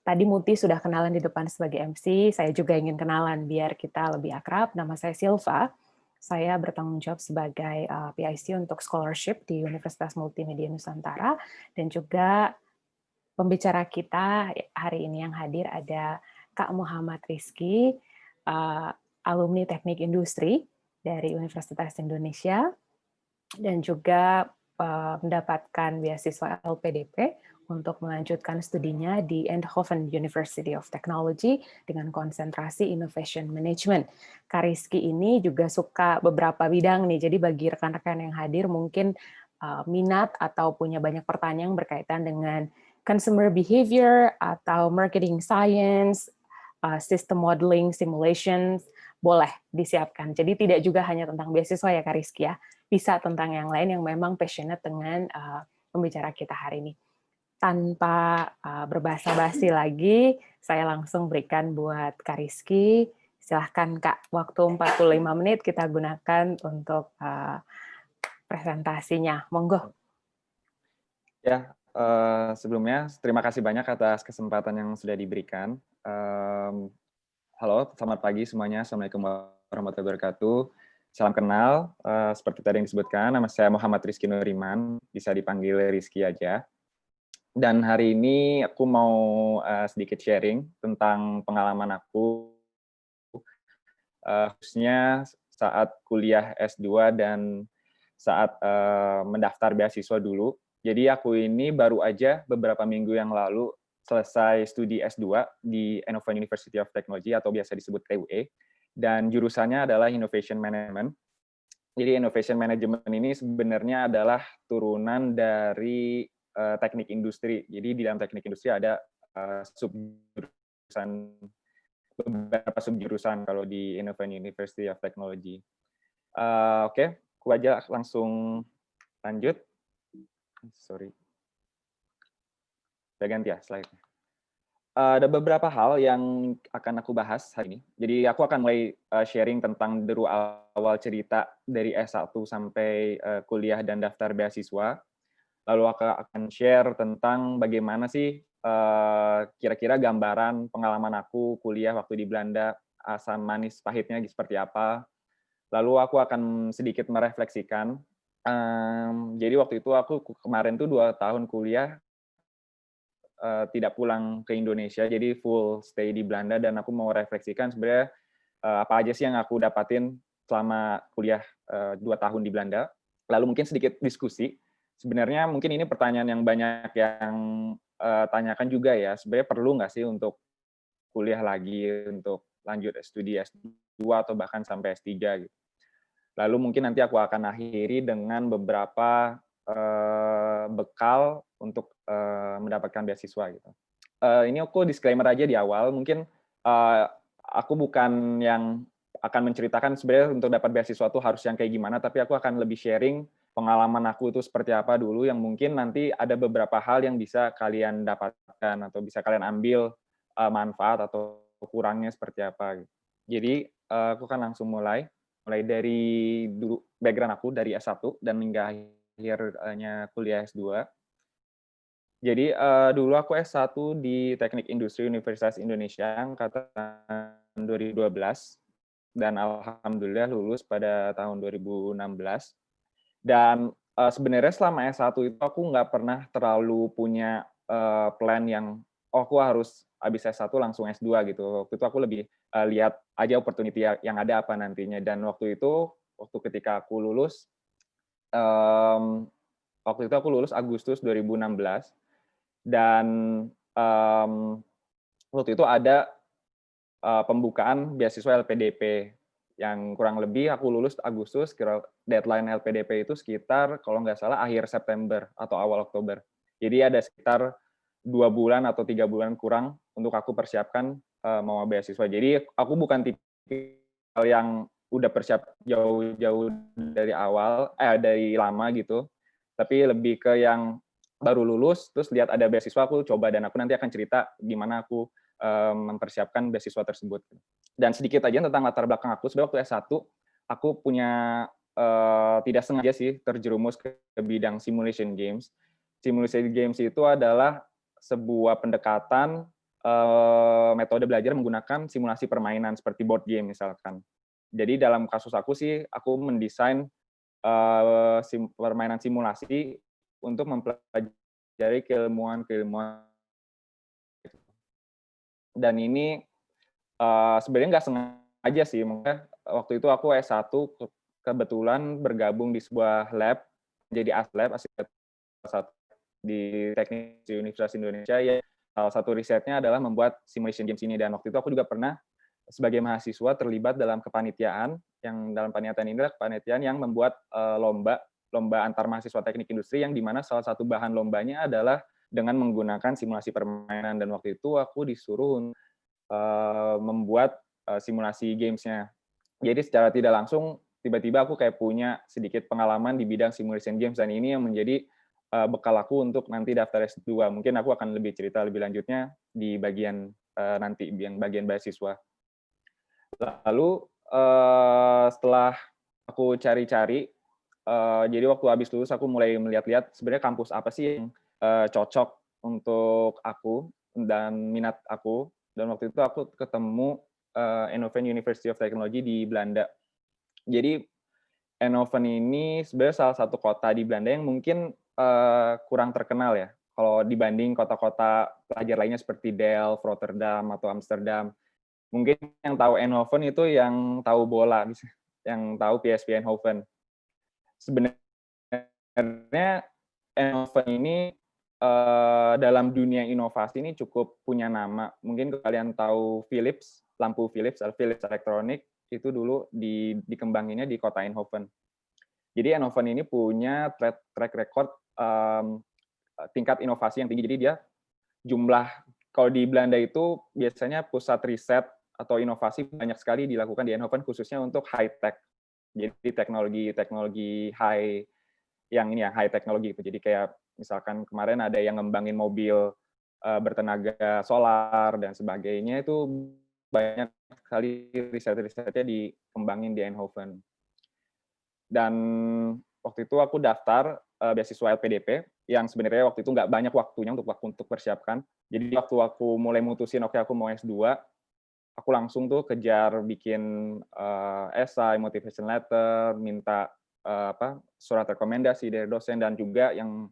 tadi Muti sudah kenalan di depan sebagai MC, saya juga ingin kenalan biar kita lebih akrab. Nama saya Silva. Saya bertanggung jawab sebagai PIC untuk scholarship di Universitas Multimedia Nusantara, dan juga pembicara kita hari ini yang hadir ada Kak Muhammad Rizky, alumni Teknik Industri dari Universitas Indonesia, dan juga mendapatkan beasiswa LPDP untuk melanjutkan studinya di Eindhoven University of Technology dengan konsentrasi Innovation Management. Kak Rizky ini juga suka beberapa bidang nih, jadi bagi rekan-rekan yang hadir mungkin minat atau punya banyak pertanyaan berkaitan dengan consumer behavior atau marketing science, system modeling, simulations, boleh disiapkan. Jadi tidak juga hanya tentang beasiswa ya Kak Rizky ya, bisa tentang yang lain yang memang passionate dengan pembicara kita hari ini. Tanpa berbasa-basi lagi, saya langsung berikan buat Kak Rizky. Silahkan Kak, waktu 45 menit kita gunakan untuk presentasinya. Monggo. Ya, sebelumnya terima kasih banyak atas kesempatan yang sudah diberikan. Halo, selamat pagi semuanya. Assalamualaikum warahmatullahi wabarakatuh. Salam kenal, seperti tadi yang disebutkan, nama saya Muhammad Rizky Nuriman, bisa dipanggil Rizky aja. Dan hari ini aku mau sedikit sharing tentang pengalaman aku, khususnya saat kuliah S2 dan saat mendaftar beasiswa dulu. Jadi aku ini baru aja beberapa minggu yang lalu selesai studi S2 di Eindhoven University of Technology atau biasa disebut TUE, dan jurusannya adalah Innovation Management. Jadi Innovation Management ini sebenarnya adalah turunan dari teknik industri. Jadi di dalam teknik industri ada subjurusan, beberapa subjurusan kalau di Eindhoven University of Technology. Oke, aku aja langsung lanjut. Sorry. Saya ganti ya slide-nya. Ada beberapa hal yang akan aku bahas hari ini. Jadi aku akan mulai sharing tentang dulu awal cerita dari S1 sampai kuliah dan daftar beasiswa. Lalu aku akan share tentang bagaimana sih kira-kira gambaran pengalaman aku kuliah waktu di Belanda, asam manis pahitnya seperti apa. Lalu aku akan sedikit merefleksikan. Jadi waktu itu aku kemarin tuh 2 tahun kuliah tidak pulang ke Indonesia, jadi full stay di Belanda, dan aku mau refleksikan sebenarnya apa aja sih yang aku dapatin selama kuliah 2 tahun di Belanda. Lalu mungkin sedikit diskusi. Sebenarnya mungkin ini pertanyaan yang banyak yang tanyakan juga ya, sebenarnya perlu nggak sih untuk kuliah lagi, untuk lanjut studi S2 atau bahkan sampai S3 gitu. Lalu mungkin nanti aku akan akhiri dengan beberapa bekal untuk mendapatkan beasiswa gitu. Ini aku disclaimer aja di awal, mungkin aku bukan yang akan menceritakan sebenarnya untuk dapat beasiswa itu harus yang kayak gimana, tapi aku akan lebih sharing pengalaman aku itu seperti apa dulu, yang mungkin nanti ada beberapa hal yang bisa kalian dapatkan atau bisa kalian ambil manfaat atau kurangnya seperti apa. Jadi aku akan langsung mulai dari dulu background aku dari S1 dan hingga akhirnya kuliah S2. Jadi dulu aku S1 di Teknik Industri Universitas Indonesia angkatan 2012 dan alhamdulillah lulus pada tahun 2016. Dan sebenarnya selama S1 itu aku nggak pernah terlalu punya plan yang aku harus habis S1 langsung S2 gitu. Waktu itu aku lebih lihat aja opportunity yang ada apa nantinya. Dan waktu itu, ketika aku lulus, waktu itu aku lulus Agustus 2016, dan waktu itu ada pembukaan beasiswa LPDP yang kurang lebih aku lulus Agustus, kira deadline LPDP itu sekitar kalau nggak salah akhir September atau awal Oktober. Jadi ada sekitar 2 bulan atau 3 bulan kurang untuk aku persiapkan mau beasiswa. Jadi aku bukan tipe yang udah persiap jauh-jauh dari awal, dari lama gitu, tapi lebih ke yang baru lulus, terus lihat ada beasiswa aku coba, dan aku nanti akan cerita gimana aku mempersiapkan beasiswa tersebut. Dan sedikit aja tentang latar belakang aku, sebenarnya waktu S1 aku punya tidak sengaja sih terjerumus ke bidang simulation games. Simulation games itu adalah sebuah pendekatan metode belajar menggunakan simulasi permainan seperti board game misalkan. Jadi dalam kasus aku sih, aku mendesain permainan simulasi untuk mempelajari keilmuan-keilmuan, dan ini sebenarnya nggak sengaja sih, maksudnya waktu itu aku S1 kebetulan bergabung di sebuah lab, jadi ASLab, satu di teknik di Universitas Indonesia, ya salah satu risetnya adalah membuat simulation games ini, dan waktu itu aku juga pernah sebagai mahasiswa terlibat dalam kepanitiaan, yang dalam panitiaan ini adalah kepanitiaan yang membuat lomba antar mahasiswa teknik industri, yang dimana salah satu bahan lombanya adalah dengan menggunakan simulasi permainan, dan waktu itu aku disuruh membuat simulasi games-nya. Jadi secara tidak langsung tiba-tiba aku kayak punya sedikit pengalaman di bidang simulation games, dan ini yang menjadi bekal aku untuk nanti daftar S2. Mungkin aku akan lebih cerita lebih lanjutnya di bagian nanti yang bagian beasiswa. Lalu setelah aku cari-cari, jadi waktu habis lulus aku mulai melihat-lihat sebenarnya kampus apa sih yang cocok untuk aku dan minat aku. Dan waktu itu aku ketemu Eindhoven University of Technology di Belanda. Jadi Eindhoven ini sebenarnya salah satu kota di Belanda yang mungkin kurang terkenal ya, kalau dibanding kota-kota pelajar lainnya seperti Delft, Rotterdam, atau Amsterdam. Mungkin yang tahu Eindhoven itu yang tahu bola, yang tahu PSV Eindhoven. Sebenarnya Eindhoven ini dalam dunia inovasi ini cukup punya nama. Mungkin kalian tahu Philips, lampu Philips, Philips Electronic, itu dulu dikembanginnya di kota Eindhoven. Jadi Eindhoven ini punya track record tingkat inovasi yang tinggi. Jadi dia kalau di Belanda itu biasanya pusat riset atau inovasi banyak sekali dilakukan di Eindhoven, khususnya untuk high tech. Jadi teknologi high yang ini ya, high teknologi itu. Jadi kayak misalkan kemarin ada yang ngembangin mobil bertenaga solar dan sebagainya, itu banyak sekali riset-risetnya dikembangin di Eindhoven. Dan waktu itu aku daftar beasiswa LPDP, yang sebenarnya waktu itu nggak banyak waktunya untuk persiapkan. Jadi waktu aku mulai mutusin, oke aku mau S2, aku langsung tuh kejar bikin esai, motivation letter, minta surat rekomendasi dari dosen, dan juga yang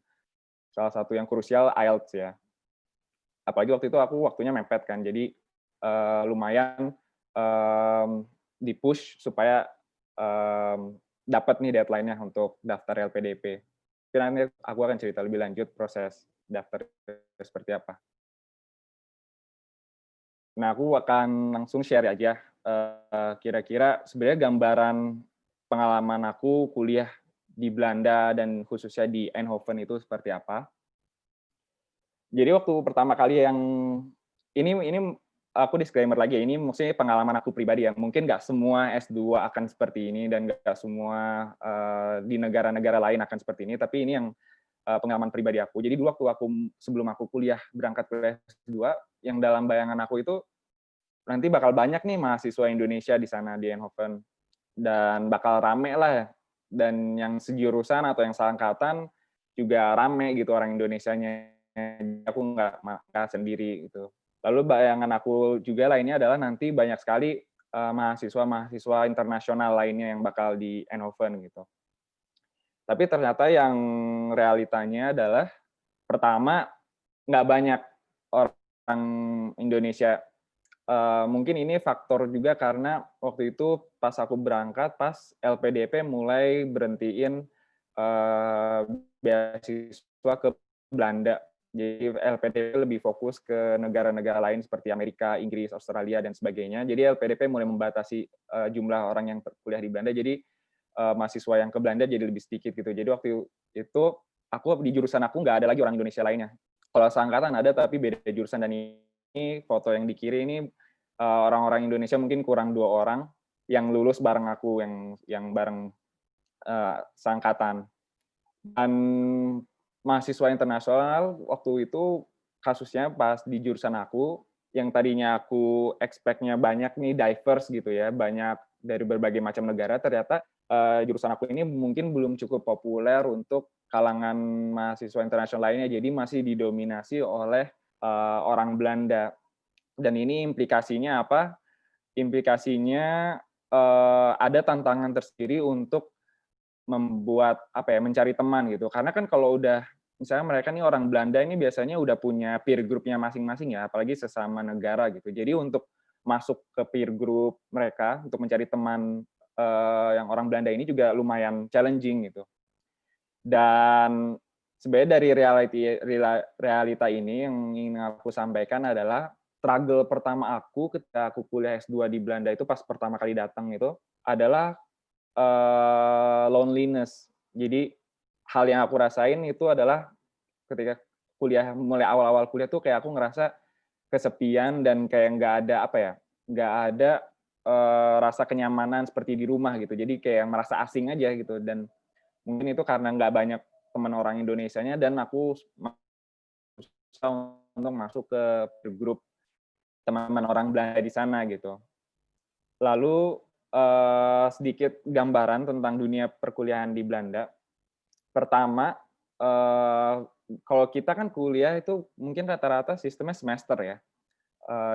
salah satu yang krusial IELTS ya. Apalagi waktu itu aku waktunya mepet kan, jadi lumayan di-push supaya dapat nih deadline-nya untuk daftar LPDP. Nanti aku akan cerita lebih lanjut proses daftar seperti apa. Nah, aku akan langsung share aja kira-kira sebenarnya gambaran pengalaman aku kuliah di Belanda dan khususnya di Eindhoven itu seperti apa. Jadi waktu pertama kali yang ini aku disclaimer lagi ya, ini maksudnya pengalaman aku pribadi ya. Mungkin nggak semua S2 akan seperti ini, dan nggak semua di negara-negara lain akan seperti ini, tapi ini yang pengalaman pribadi aku. Jadi dulu waktu sebelum aku kuliah berangkat ke S2, yang dalam bayangan aku itu nanti bakal banyak nih mahasiswa Indonesia di sana di Eindhoven, dan bakal rame lah ya. Dan yang sejurusan atau yang seangkatan juga rame gitu orang Indonesianya. Aku nggak sendiri gitu. Lalu bayangan aku juga lainnya adalah nanti banyak sekali mahasiswa-mahasiswa internasional lainnya yang bakal di Eindhoven gitu. Tapi ternyata yang realitanya adalah, pertama, nggak banyak orang Indonesia. Mungkin ini faktor juga karena waktu itu pas aku berangkat, pas LPDP mulai berhentiin beasiswa ke Belanda. Jadi LPDP lebih fokus ke negara-negara lain seperti Amerika, Inggris, Australia, dan sebagainya. Jadi LPDP mulai membatasi jumlah orang yang kuliah di Belanda. Jadi mahasiswa yang ke Belanda jadi lebih sedikit gitu. Jadi waktu itu di jurusan aku nggak ada lagi orang Indonesia lainnya. Kalau seangkatan ada, tapi beda jurusan. Dan ini foto yang di kiri ini orang-orang Indonesia mungkin kurang 2 orang yang lulus bareng aku, yang bareng seangkatan. Dan mahasiswa internasional waktu itu kasusnya pas di jurusan aku, yang tadinya aku expect-nya banyak nih, diverse gitu ya, banyak dari berbagai macam negara, ternyata jurusan aku ini mungkin belum cukup populer untuk kalangan mahasiswa internasional lainnya, jadi masih didominasi oleh orang Belanda. Dan ini implikasinya apa? Implikasinya ada tantangan tersendiri untuk membuat apa ya, mencari teman gitu. Karena kan kalau udah misalnya mereka nih orang Belanda ini biasanya udah punya peer group-nya masing-masing ya, apalagi sesama negara gitu. Jadi untuk masuk ke peer group mereka, untuk mencari teman yang orang Belanda ini juga lumayan challenging gitu. Dan sebenarnya dari realita ini yang ingin aku sampaikan adalah struggle pertama aku ketika aku kuliah S2 di Belanda itu pas pertama kali datang itu adalah loneliness. Jadi hal yang aku rasain itu adalah ketika kuliah, mulai awal-awal kuliah tuh kayak aku ngerasa kesepian dan kayak nggak ada apa ya, nggak ada rasa kenyamanan seperti di rumah gitu. Jadi kayak merasa asing aja gitu, dan mungkin itu karena nggak banyak teman orang Indonesianya dan aku susah untuk masuk ke grup teman-teman orang Belanda di sana gitu. Lalu sedikit gambaran tentang dunia perkuliahan di Belanda. Pertama, kalau kita kan kuliah itu mungkin rata-rata sistemnya semester ya,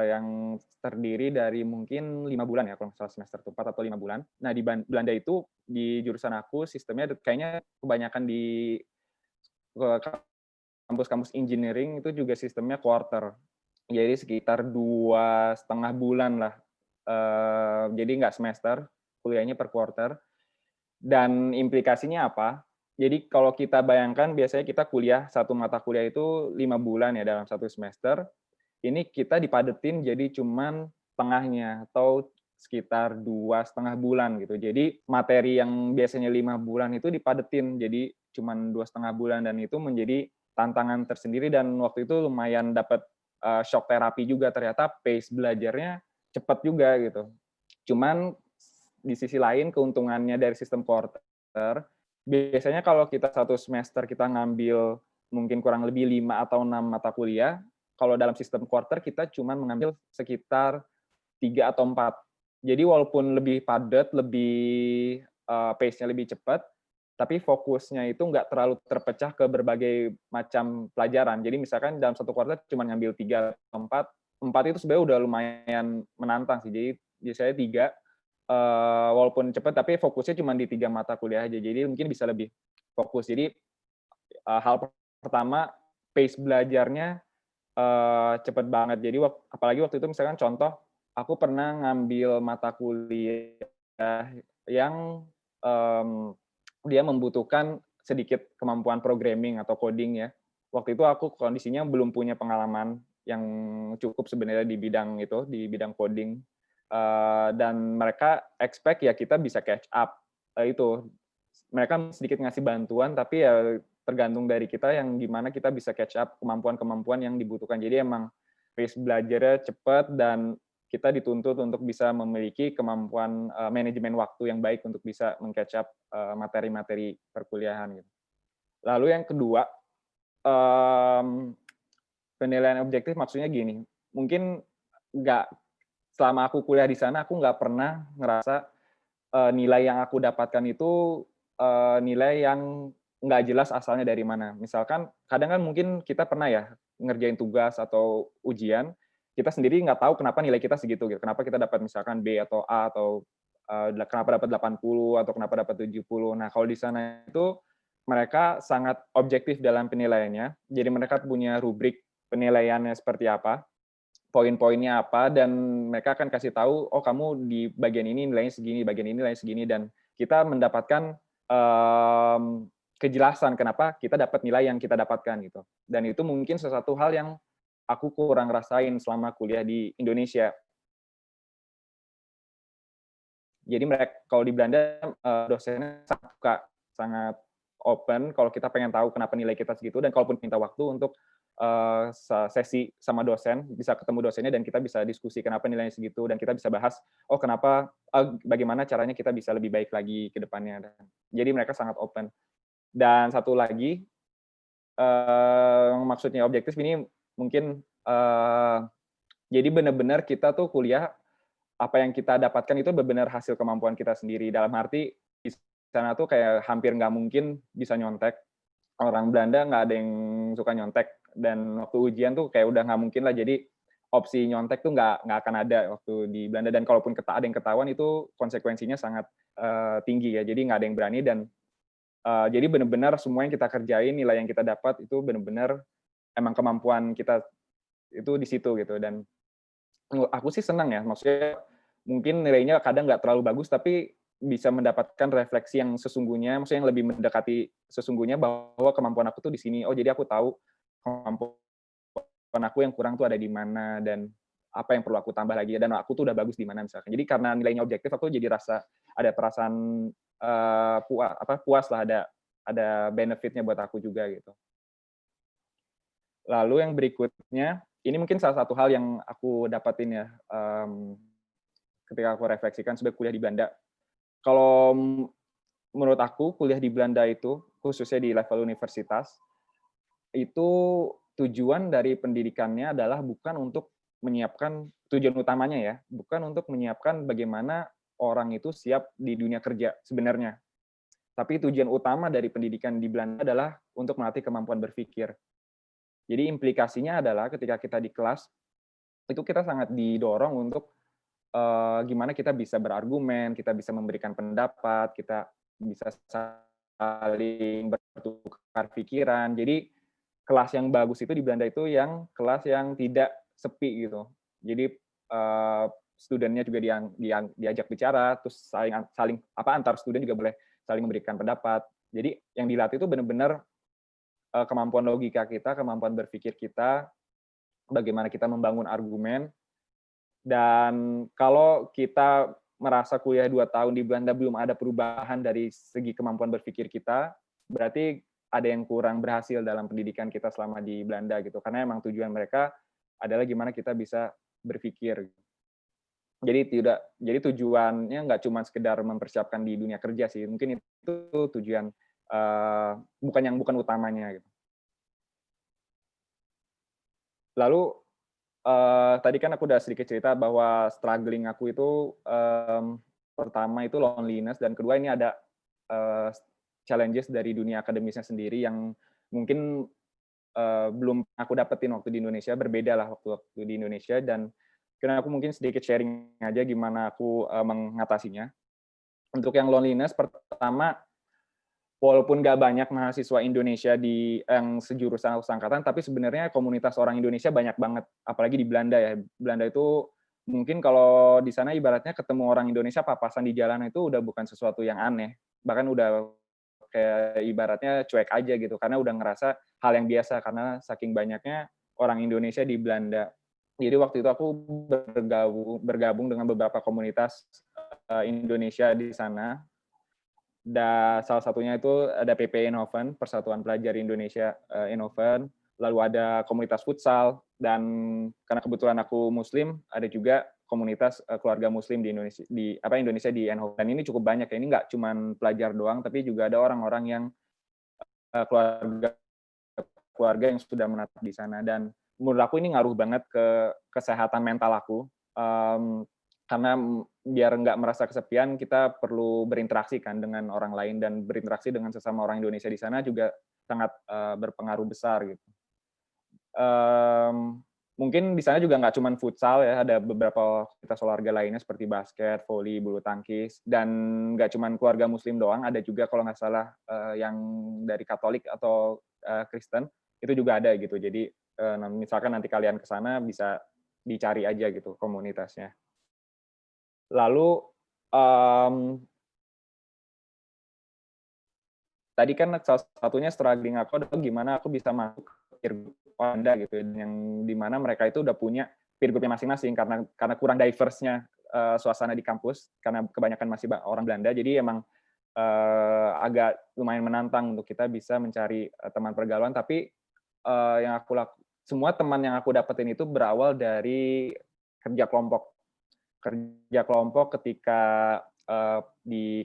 yang terdiri dari mungkin 5 bulan ya, kalau nggak salah semester itu 4 atau 5 bulan. Nah, di Belanda itu, di jurusan aku sistemnya kayaknya kebanyakan di kampus-kampus engineering itu juga sistemnya quarter. Jadi sekitar 2,5 bulan lah. Jadi nggak semester, kuliahnya per quarter. Dan implikasinya apa? Jadi kalau kita bayangkan biasanya kita kuliah, satu mata kuliah itu 5 bulan ya dalam satu semester. Ini kita dipadetin jadi cuman tengahnya atau sekitar 2,5 bulan gitu. Jadi materi yang biasanya 5 bulan itu dipadetin jadi cuman 2,5 bulan, dan itu menjadi tantangan tersendiri, dan waktu itu lumayan dapat shock terapi juga. Ternyata pace belajarnya cepat juga gitu. Cuman di sisi lain keuntungannya dari sistem quarter, biasanya kalau kita satu semester kita ngambil mungkin kurang lebih 5 atau 6 mata kuliah, kalau dalam sistem quarter kita cuma mengambil sekitar 3 atau 4. Jadi walaupun lebih padat, lebih pace-nya lebih cepat, tapi fokusnya itu nggak terlalu terpecah ke berbagai macam pelajaran. Jadi misalkan dalam satu quarter cuma ngambil 3 atau 4, 4 itu sebenarnya udah lumayan menantang sih. Jadi biasanya 3, walaupun cepat tapi fokusnya cuma di 3 mata kuliah aja. Jadi mungkin bisa lebih fokus. Jadi hal pertama, pace belajarnya cepet banget. Jadi apalagi waktu itu misalkan contoh, aku pernah ngambil mata kuliah yang dia membutuhkan sedikit kemampuan programming atau coding ya. Waktu itu aku kondisinya belum punya pengalaman yang cukup sebenarnya di bidang itu, di bidang coding. Dan mereka expect ya kita bisa catch up. Itu mereka sedikit ngasih bantuan, tapi ya tergantung dari kita yang gimana kita bisa catch up kemampuan-kemampuan yang dibutuhkan. Jadi emang pace belajarnya cepat dan kita dituntut untuk bisa memiliki kemampuan manajemen waktu yang baik untuk bisa meng-catch up materi-materi perkuliahan gitu. Lalu yang kedua, penilaian objektif maksudnya gini, mungkin nggak selama aku kuliah di sana aku nggak pernah ngerasa nilai yang aku dapatkan itu nilai yang nggak jelas asalnya dari mana. Misalkan kadang kan mungkin kita pernah ya ngerjain tugas atau ujian, kita sendiri nggak tahu kenapa nilai kita segitu gitu. Kenapa kita dapat misalkan B atau A atau kenapa dapat 80 atau kenapa dapat 70. Nah, kalau di sana itu mereka sangat objektif dalam penilaiannya. Jadi mereka punya rubrik penilaiannya seperti apa, poin-poinnya apa, dan mereka akan kasih tahu, oh kamu di bagian ini nilainya segini, bagian ini nilainya segini, dan kita mendapatkan kejelasan kenapa kita dapat nilai yang kita dapatkan gitu. Dan itu mungkin sesuatu hal yang aku kurang rasain selama kuliah di Indonesia. Jadi mereka kalau di Belanda dosennya sangat suka, sangat open kalau kita pengen tahu kenapa nilai kita segitu, dan kalaupun minta waktu untuk sesi sama dosen, bisa ketemu dosennya dan kita bisa diskusi kenapa nilainya segitu, dan kita bisa bahas, oh kenapa, bagaimana caranya kita bisa lebih baik lagi ke depannya. Jadi mereka sangat open. Dan satu lagi, maksudnya objektif ini mungkin, jadi benar-benar kita tuh kuliah, apa yang kita dapatkan itu benar-benar hasil kemampuan kita sendiri. Dalam arti, di sana tuh kayak hampir nggak mungkin bisa nyontek. Orang Belanda nggak ada yang suka nyontek, dan waktu ujian tuh kayak udah nggak mungkin lah. Jadi opsi nyontek tuh nggak akan ada waktu di Belanda, dan kalaupun ada yang ketahuan itu konsekuensinya sangat tinggi ya. Jadi nggak ada yang berani, dan jadi benar-benar semua yang kita kerjain, nilai yang kita dapat itu benar-benar emang kemampuan kita itu di situ gitu. Dan aku sih senang ya, maksudnya mungkin nilainya kadang nggak terlalu bagus, tapi bisa mendapatkan refleksi yang sesungguhnya, maksudnya yang lebih mendekati sesungguhnya bahwa kemampuan aku tuh di sini. Oh, jadi aku tahu kemampuan aku yang kurang tuh ada di mana, dan apa yang perlu aku tambah lagi, dan aku tuh udah bagus di mana misalkan. Jadi karena nilainya objektif, aku jadi ada perasaan puas lah, ada benefit-nya buat aku juga gitu. Lalu yang berikutnya, ini mungkin salah satu hal yang aku dapatin ya, ketika aku refleksikan sebagai kuliah di Belanda. Kalau menurut aku kuliah di Belanda itu, khususnya di level universitas, itu tujuan dari pendidikannya adalah bukan untuk menyiapkan, tujuan utamanya ya, bukan untuk menyiapkan bagaimana orang itu siap di dunia kerja sebenarnya. Tapi tujuan utama dari pendidikan di Belanda adalah untuk melatih kemampuan berpikir. Jadi implikasinya adalah ketika kita di kelas, itu kita sangat didorong untuk gimana kita bisa berargumen, kita bisa memberikan pendapat, kita bisa saling bertukar pikiran. Jadi kelas yang bagus itu di Belanda itu yang kelas yang tidak sepi gitu. Jadi studennya juga diajak bicara, terus saling antar studen juga boleh saling memberikan pendapat. Jadi yang dilatih itu benar-benar kemampuan logika kita, kemampuan berpikir kita, bagaimana kita membangun argumen. Dan kalau kita merasa kuliah 2 tahun di Belanda belum ada perubahan dari segi kemampuan berpikir kita, berarti ada yang kurang berhasil dalam pendidikan kita selama di Belanda gitu. Karena emang tujuan mereka adalah gimana kita bisa berpikir. Jadi tujuannya nggak cuma sekedar mempersiapkan di dunia kerja sih, mungkin itu tujuan bukan utamanya gitu. Lalu tadi kan aku udah sedikit cerita bahwa struggling aku itu, pertama itu loneliness, dan kedua ini ada challenges dari dunia akademisnya sendiri yang mungkin belum aku dapetin waktu di Indonesia, berbeda lah waktu di Indonesia. Dan karena aku mungkin sedikit sharing aja gimana aku mengatasinya. Untuk yang loneliness, pertama, walaupun nggak banyak mahasiswa Indonesia yang sejurusan atau seangkatan, tapi sebenarnya komunitas orang Indonesia banyak banget, apalagi di Belanda ya. Belanda itu mungkin kalau di sana ibaratnya ketemu orang Indonesia papasan di jalan itu udah bukan sesuatu yang aneh, bahkan udah kayak ibaratnya cuek aja gitu, karena udah ngerasa hal yang biasa karena saking banyaknya orang Indonesia di Belanda. Jadi waktu itu aku bergabung dengan beberapa komunitas Indonesia di sana. Dan salah satunya itu ada PP Eindhoven, Persatuan Pelajar Indonesia Eindhoven, lalu ada komunitas futsal, dan karena kebetulan aku muslim, ada juga komunitas keluarga muslim di Indonesia di Eindhoven. Dan ini cukup banyak ya, ini nggak cuma pelajar doang, tapi juga ada orang-orang yang keluarga yang sudah menetap di sana. Dan menurut aku ini ngaruh banget ke kesehatan mental aku, karena biar nggak merasa kesepian, kita perlu berinteraksi kan dengan orang lain, dan berinteraksi dengan sesama orang Indonesia di sana juga sangat berpengaruh besar gitu. Mungkin di sana juga nggak cuma futsal ya, ada beberapa aktivitas olahraga lainnya seperti basket, voli, bulu tangkis, dan nggak cuma keluarga muslim doang, ada juga kalau nggak salah yang dari Katolik atau Kristen, itu juga ada gitu. Jadi misalkan nanti kalian ke sana bisa dicari aja gitu komunitasnya. Lalu tadi kan salah satunya struggling aku adalah gimana aku bisa masuk ke peer group Anda gitu, yang di mana mereka itu udah punya peer group-nya masing-masing, karena kurang diverse-nya suasana di kampus, karena kebanyakan masih orang Belanda, jadi emang agak lumayan menantang untuk kita bisa mencari teman pergaulan. Tapi yang semua teman yang aku dapetin itu berawal dari kerja kelompok. Kerja kelompok ketika di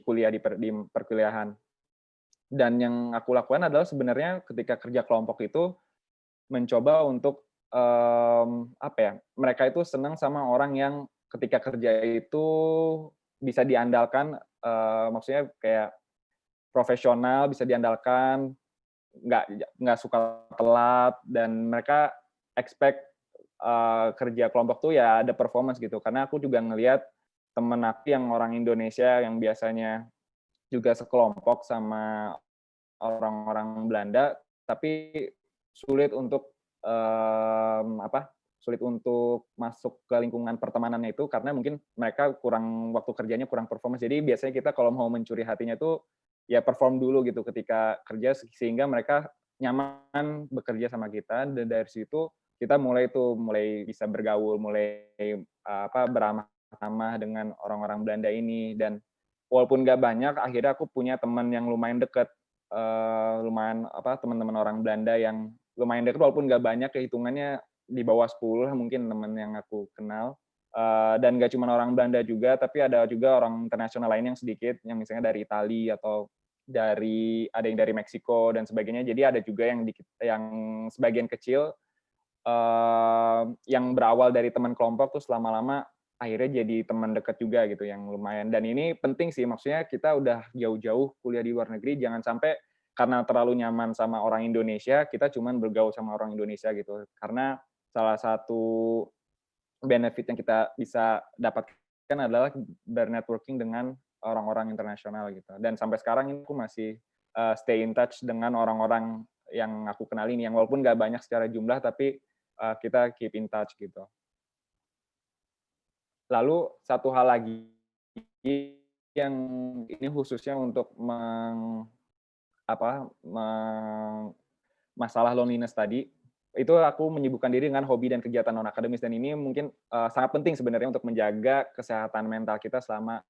perkuliahan. Dan yang aku lakukan adalah sebenarnya ketika kerja kelompok itu mencoba untuk mereka itu senang sama orang yang ketika kerja itu bisa diandalkan, maksudnya kayak profesional, bisa diandalkan, nggak suka telat, dan mereka expect kerja kelompok tuh ya ada performance gitu. Karena aku juga ngelihat temen aku yang orang Indonesia yang biasanya juga sekelompok sama orang-orang Belanda, tapi sulit untuk, sulit untuk masuk ke lingkungan pertemanannya itu karena mungkin mereka waktu kerjanya kurang performance. Jadi biasanya kita kalau mau mencuri hatinya tuh, ya perform dulu gitu ketika kerja sehingga mereka nyaman bekerja sama kita dan dari situ kita mulai bisa bergaul, mulai, beramah-tamah dengan orang-orang Belanda ini dan walaupun nggak banyak, akhirnya aku punya teman yang lumayan deket, teman-teman orang Belanda yang lumayan deket walaupun nggak banyak, kehitungannya di bawah 10 lah mungkin teman yang aku kenal, dan nggak cuma orang Belanda juga, tapi ada juga orang internasional lain yang sedikit, yang misalnya dari Italia atau ada yang dari Meksiko dan sebagainya. Jadi ada juga yang sebagian kecil, yang berawal dari teman kelompok terus lama-lama akhirnya jadi teman dekat juga gitu yang lumayan dan ini penting sih maksudnya kita udah jauh-jauh kuliah di luar negeri jangan sampai karena terlalu nyaman sama orang Indonesia kita cuman bergaul sama orang Indonesia gitu karena salah satu benefit yang kita bisa dapatkan adalah bernetworking dengan orang-orang internasional gitu dan sampai sekarang ini aku masih stay in touch dengan orang-orang yang aku kenal ini yang walaupun nggak banyak secara jumlah tapi kita keep in touch gitu. Lalu satu hal lagi yang ini khususnya untuk apa, masalah loneliness tadi, itu aku menyibukkan diri dengan hobi dan kegiatan non akademis dan ini mungkin, sangat penting sebenarnya untuk menjaga kesehatan mental kita selama,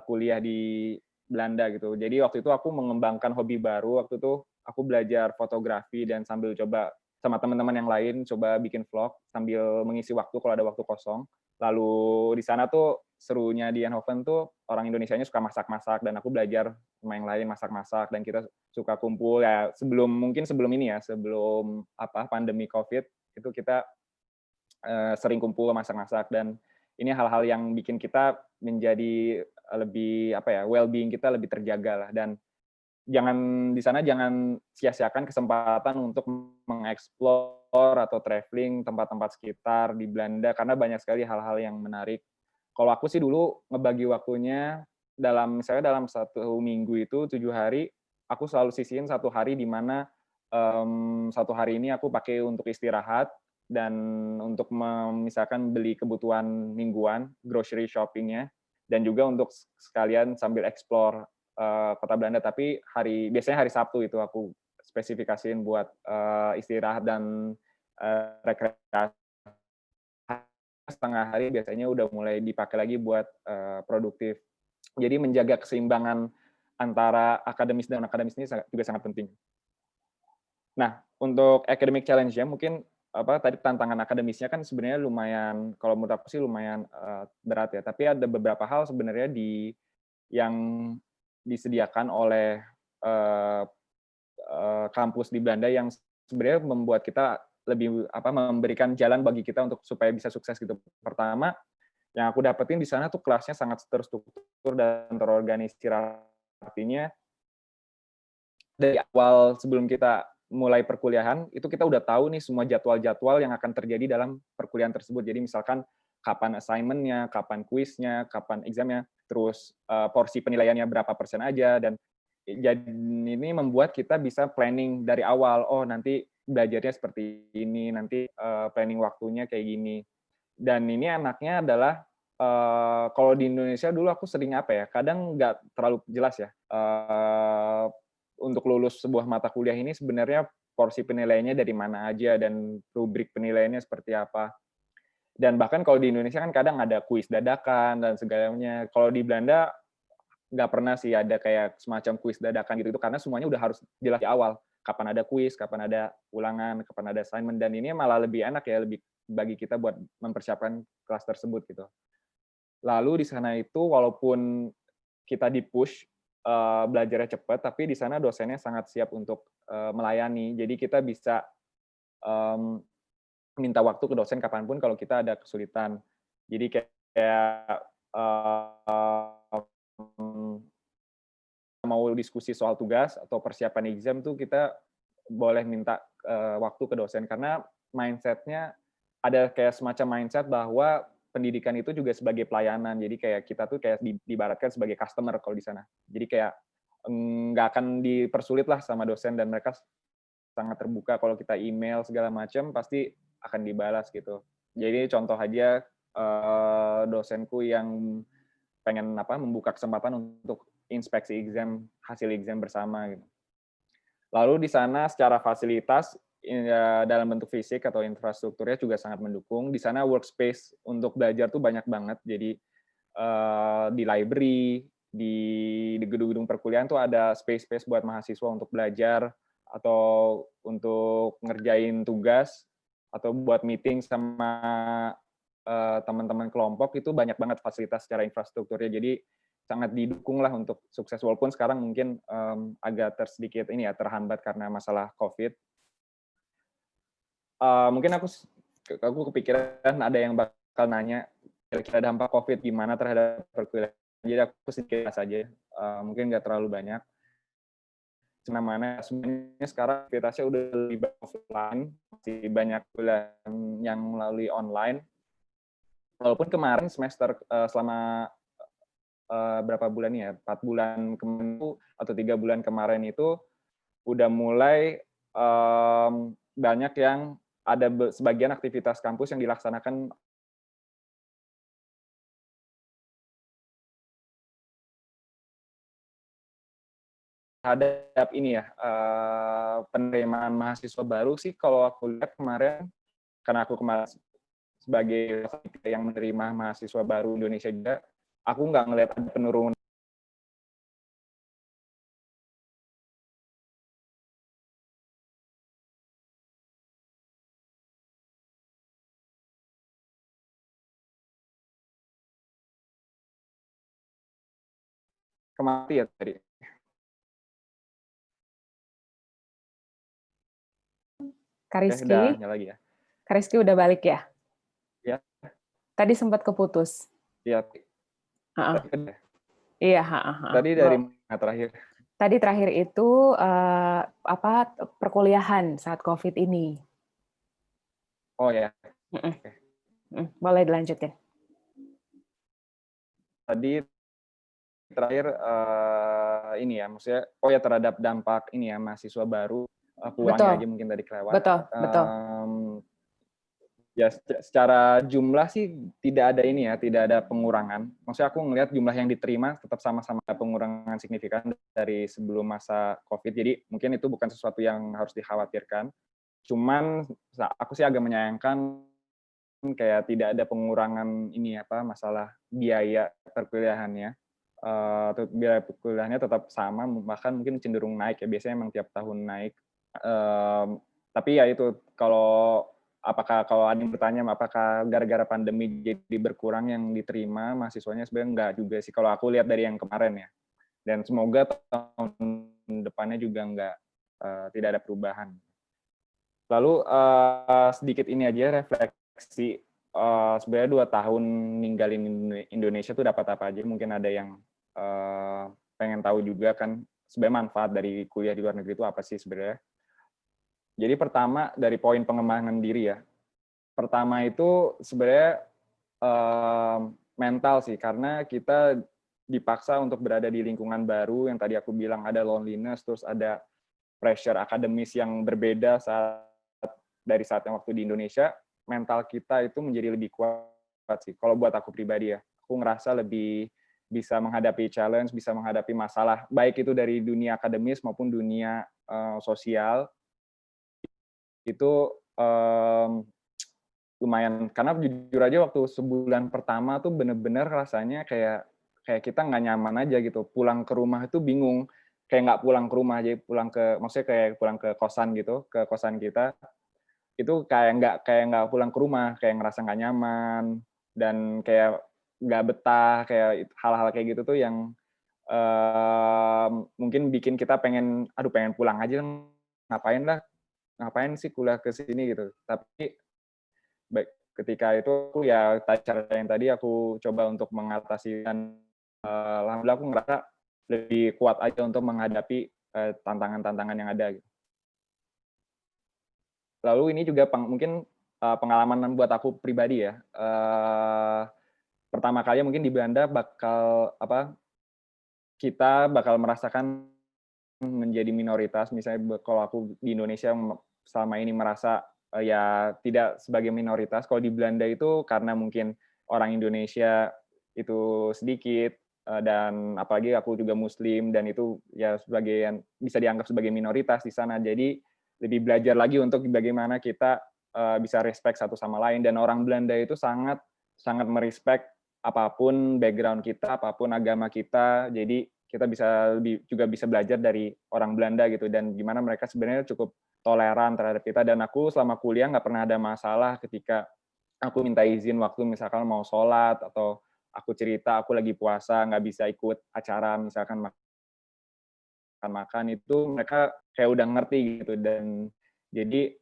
kuliah di Belanda gitu. Jadi waktu itu aku mengembangkan hobi baru, waktu itu aku belajar fotografi dan sambil coba sama teman-teman yang lain coba bikin vlog sambil mengisi waktu kalau ada waktu kosong. Lalu di sana tuh serunya di Eindhoven tuh orang Indonesianya suka masak-masak dan aku belajar sama yang lain masak-masak dan kita suka kumpul ya mungkin sebelum ini ya, sebelum pandemi Covid itu kita sering kumpul masak-masak dan ini hal-hal yang bikin kita menjadi lebih well-being kita lebih terjaga lah dan di sana jangan sia-siakan kesempatan untuk mengeksplor atau traveling tempat-tempat sekitar di Belanda karena banyak sekali hal-hal yang menarik. Kalau aku sih dulu ngebagi waktunya misalnya dalam 1 minggu itu 7 hari, aku selalu sisihin 1 hari di mana 1 hari ini aku pakai untuk istirahat dan untuk misalkan beli kebutuhan mingguan, grocery shopping-nya, dan juga untuk sekalian sambil explore kota Belanda. Tapi biasanya hari Sabtu itu aku spesifikasiin buat istirahat dan rekreasi. Setengah hari biasanya udah mulai dipakai lagi buat produktif. Jadi menjaga keseimbangan antara akademis dan akademis ini juga sangat penting. Nah, untuk academic challenge-nya mungkin tadi tantangan akademisnya kan sebenarnya lumayan kalau menurut aku sih lumayan, berat ya, tapi ada beberapa hal sebenarnya yang disediakan oleh, eee kampus di Belanda yang sebenarnya membuat kita memberikan jalan bagi kita untuk supaya bisa sukses gitu. Pertama, yang aku dapetin di sana tuh kelasnya sangat terstruktur dan terorganisir. Artinya dari awal sebelum kita mulai perkuliahan, itu kita udah tahu nih semua jadwal-jadwal yang akan terjadi dalam perkuliahan tersebut. Jadi misalkan kapan assignment-nya, kapan kuisnya, kapan exam-nya, terus porsi penilaiannya berapa persen aja, dan ini membuat kita bisa planning dari awal, oh nanti belajarnya seperti ini, nanti planning waktunya kayak gini. Dan ini enaknya adalah kalau di Indonesia dulu aku sering kadang nggak terlalu jelas ya, untuk lulus sebuah mata kuliah ini sebenarnya porsi penilaiannya dari mana aja dan rubrik penilaiannya seperti apa. Dan bahkan kalau di Indonesia kan kadang ada kuis dadakan dan segalanya. Kalau di Belanda nggak pernah sih ada kayak semacam kuis dadakan gitu, karena semuanya udah harus jelas di awal. Kapan ada kuis, kapan ada ulangan, kapan ada assignment, dan ini malah lebih enak ya, lebih bagi kita buat mempersiapkan kelas tersebut gitu. Lalu di sana itu walaupun kita di-push belajarnya cepat, tapi di sana dosennya sangat siap untuk melayani. Jadi kita bisa mmm, minta waktu ke dosen kapanpun kalau kita ada kesulitan. Jadi kayak mau diskusi soal tugas atau persiapan exam tuh kita boleh minta waktu ke dosen karena mindset-nya ada kayak semacam mindset bahwa pendidikan itu juga sebagai pelayanan. Jadi kayak kita tuh kayak diibaratkan sebagai customer kalau di sana. Jadi kayak nggak akan dipersulit lah sama dosen dan mereka sangat terbuka kalau kita email segala macam pasti akan dibalas gitu. Jadi contoh aja dosenku yang pengen membuka kesempatan untuk inspeksi exam, hasil exam bersama gitu. Lalu di sana secara fasilitas dalam bentuk fisik atau infrastrukturnya juga sangat mendukung. Di sana workspace untuk belajar tuh banyak banget. Jadi di library, di gedung-gedung perkuliahan tuh ada space-space buat mahasiswa untuk belajar atau untuk ngerjain tugas atau buat meeting sama teman-teman kelompok itu banyak banget fasilitas secara infrastrukturnya. Jadi sangat didukung lah untuk sukses walaupun sekarang mungkin agak sedikit terhambat karena masalah COVID. Mungkin aku kepikiran ada yang bakal nanya kira-kira dampak COVID gimana terhadap perkuliahan. Jadi aku sedikit saja, mungkin nggak terlalu banyak. Mana sebenarnya sekarang aktivitasnya udah lebih offline, masih banyak kuliah yang melalui online. Walaupun kemarin semester selama berapa bulan ya, 4 bulan kemarin atau 3 bulan kemarin itu udah mulai banyak yang ada sebagian aktivitas kampus yang dilaksanakan terhadap penerimaan mahasiswa baru sih kalau aku lihat kemarin, karena aku kemarin sebagai yang menerima mahasiswa baru Indonesia juga, aku nggak ngelihat ada penurunan. Kemati ya tadi. Kak Udah Rizky, nyala lagi ya. Kak Rizky udah balik ya? Ya, Tadi sempat keputus. ya. Ha-ha. Iya, Tadi dari mana terakhir? Tadi terakhir itu perkuliahan saat COVID ini. Oh ya. Oke. Boleh dilanjutin. Tadi terakhir maksudnya terhadap dampak mahasiswa baru pulangnya aja mungkin tadi kelewat. Betul. Ya secara jumlah sih tidak ada pengurangan. Maksudnya aku ngelihat jumlah yang diterima tetap sama-sama pengurangan signifikan dari sebelum masa COVID. Jadi mungkin itu bukan sesuatu yang harus dikhawatirkan. Cuman aku sih agak menyayangkan kayak tidak ada pengurangan masalah biaya perkuliahannya. Biaya perkuliahannya tetap sama, bahkan mungkin cenderung naik ya. Biasanya emang tiap tahun naik. Tapi ya itu kalau ada yang bertanya apakah gara-gara pandemi jadi berkurang yang diterima mahasiswanya, sebenarnya enggak juga sih kalau aku lihat dari yang kemarin ya. Dan semoga tahun depannya juga tidak ada perubahan. Lalu sedikit ini aja refleksi sebenarnya 2 tahun ninggalin Indonesia tuh dapat apa aja. Mungkin ada yang pengen tahu juga kan sebenarnya manfaat dari kuliah di luar negeri itu apa sih sebenarnya. Jadi pertama dari poin pengembangan diri ya. Pertama itu sebenarnya mental sih, karena kita dipaksa untuk berada di lingkungan baru yang tadi aku bilang ada loneliness, terus ada pressure akademis yang berbeda dari saat yang waktu di Indonesia. Mental kita itu menjadi lebih kuat sih. Kalau buat aku pribadi ya, aku ngerasa lebih bisa menghadapi challenge, bisa menghadapi masalah, baik itu dari dunia akademis maupun dunia sosial. Itu lumayan, karena jujur aja waktu sebulan pertama tuh bener-bener rasanya kayak kita nggak nyaman aja gitu. Pulang ke rumah itu bingung, kayak nggak pulang ke rumah aja, maksudnya kayak pulang ke kosan gitu, ke kosan kita. Itu kayak nggak pulang ke rumah, kayak ngerasa nggak nyaman dan kayak nggak betah, kayak hal-hal kayak gitu tuh yang mungkin bikin kita pengen pulang aja, ngapain sih kuliah ke sini gitu. Tapi baik ketika itu ya cara yang tadi aku coba untuk mengatasi, dan alhamdulillah aku ngerasa lebih kuat aja untuk menghadapi tantangan-tantangan yang ada gitu. Lalu ini juga mungkin pengalaman buat aku pribadi ya, pertama kali mungkin di Belanda kita bakal merasakan menjadi minoritas. Misalnya kalau aku di Indonesia selama ini merasa, ya tidak sebagai minoritas, kalau di Belanda itu karena mungkin orang Indonesia itu sedikit, dan apalagi aku juga muslim dan itu ya bisa dianggap sebagai minoritas di sana. Jadi lebih belajar lagi untuk bagaimana kita, bisa respect satu sama lain, dan orang Belanda itu sangat sangat me-respect apapun background kita, apapun agama kita. Jadi kita juga bisa belajar dari orang Belanda gitu, dan gimana mereka sebenarnya cukup toleran terhadap kita. Dan aku selama kuliah nggak pernah ada masalah ketika aku minta izin waktu misalkan mau sholat, atau aku cerita aku lagi puasa nggak bisa ikut acara misalkan makan-makan, itu mereka kayak udah ngerti gitu. Dan jadi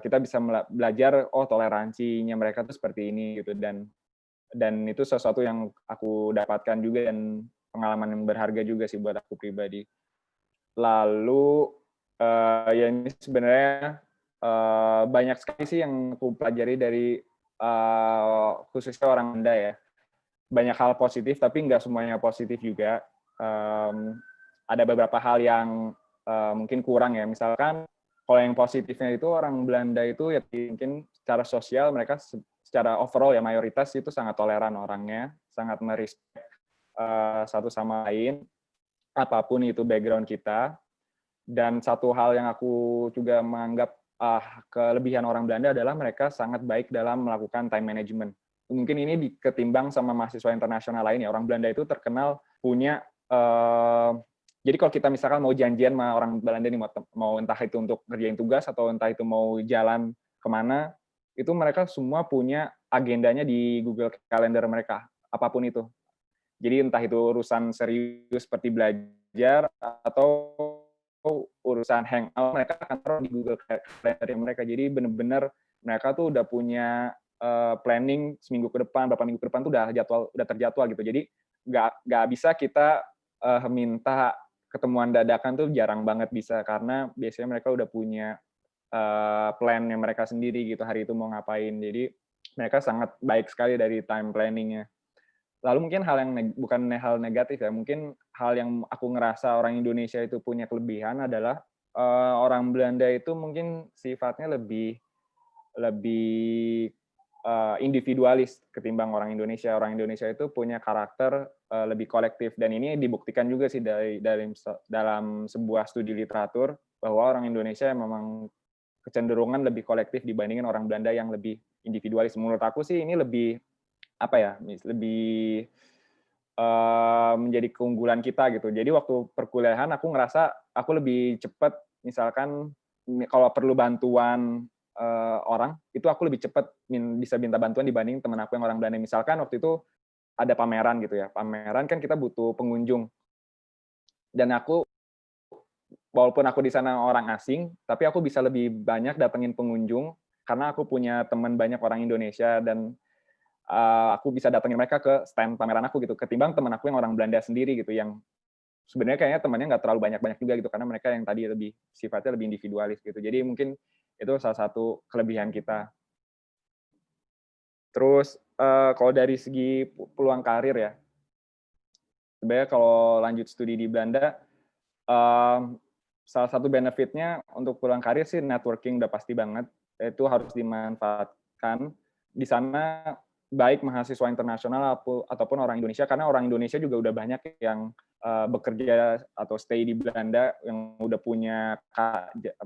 kita bisa belajar, oh toleransinya mereka tuh seperti ini gitu. Dan itu sesuatu yang aku dapatkan juga, dan pengalaman yang berharga juga sih buat aku pribadi. Lalu, ya ini sebenarnya, banyak sekali sih yang aku pelajari dari, khususnya orang Anda ya. Banyak hal positif, tapi nggak semuanya positif juga. Ada beberapa hal yang, mungkin kurang ya. Misalkan kalau yang positifnya itu orang Belanda itu ya mungkin secara sosial mereka secara overall ya mayoritas itu sangat toleran orangnya, sangat me-respect, satu sama lain, apapun itu background kita. Dan satu hal yang aku juga menganggap, kelebihan orang Belanda adalah mereka sangat baik dalam melakukan time management. Mungkin ini ketimbang sama mahasiswa internasional lain ya, orang Belanda itu terkenal punya, jadi kalau kita misalkan mau janjian sama orang Belanda nih, mau entah itu untuk ngerjain tugas atau entah itu mau jalan kemana, itu mereka semua punya agendanya di Google Calendar mereka, apapun itu. Jadi entah itu urusan serius seperti belajar atau urusan hangout, mereka akan taruh di Google Calendar mereka. Jadi benar-benar mereka tuh udah punya, planning seminggu ke depan, beberapa minggu ke depan tuh udah terjadwal gitu. Jadi nggak bisa kita, minta ketemuan dadakan tuh jarang banget bisa, karena biasanya mereka udah punya, plan-nya mereka sendiri gitu, hari itu mau ngapain. Jadi mereka sangat baik sekali dari time planning-nya. Lalu mungkin hal yang bukan hal negatif ya, mungkin hal yang aku ngerasa orang Indonesia itu punya kelebihan adalah, orang Belanda itu mungkin sifatnya lebih lebih, individualis ketimbang orang Indonesia. Orang Indonesia itu punya karakter, lebih kolektif, dan ini dibuktikan juga sih dalam sebuah studi literatur, bahwa orang Indonesia memang kecenderungan lebih kolektif dibandingkan orang Belanda yang lebih individualis. Menurut aku sih ini lebih apa ya, lebih, menjadi keunggulan kita gitu. Jadi waktu perkuliahan aku ngerasa aku lebih cepat misalkan kalau perlu bantuan, orang, itu aku lebih cepat bisa minta bantuan dibanding teman aku yang orang Belanda. Misalkan waktu itu ada pameran gitu ya, pameran kan kita butuh pengunjung, dan walaupun aku di sana orang asing, tapi aku bisa lebih banyak datengin pengunjung karena aku punya teman banyak orang Indonesia, dan aku bisa datengin mereka ke stand pameran aku gitu, ketimbang teman aku yang orang Belanda sendiri gitu, yang sebenarnya kayaknya temannya nggak terlalu banyak-banyak juga gitu, karena mereka yang tadi sifatnya lebih individualis gitu. Jadi mungkin itu salah satu kelebihan kita. Terus, kalau dari segi peluang karir ya, sebenarnya kalau lanjut studi di Belanda, mmm, salah satu benefit-nya untuk peluang karir sih networking udah pasti banget, itu harus dimanfaatkan. Di sana baik mahasiswa internasional ataupun orang Indonesia, karena orang Indonesia juga udah banyak yang, bekerja atau stay di Belanda, yang udah punya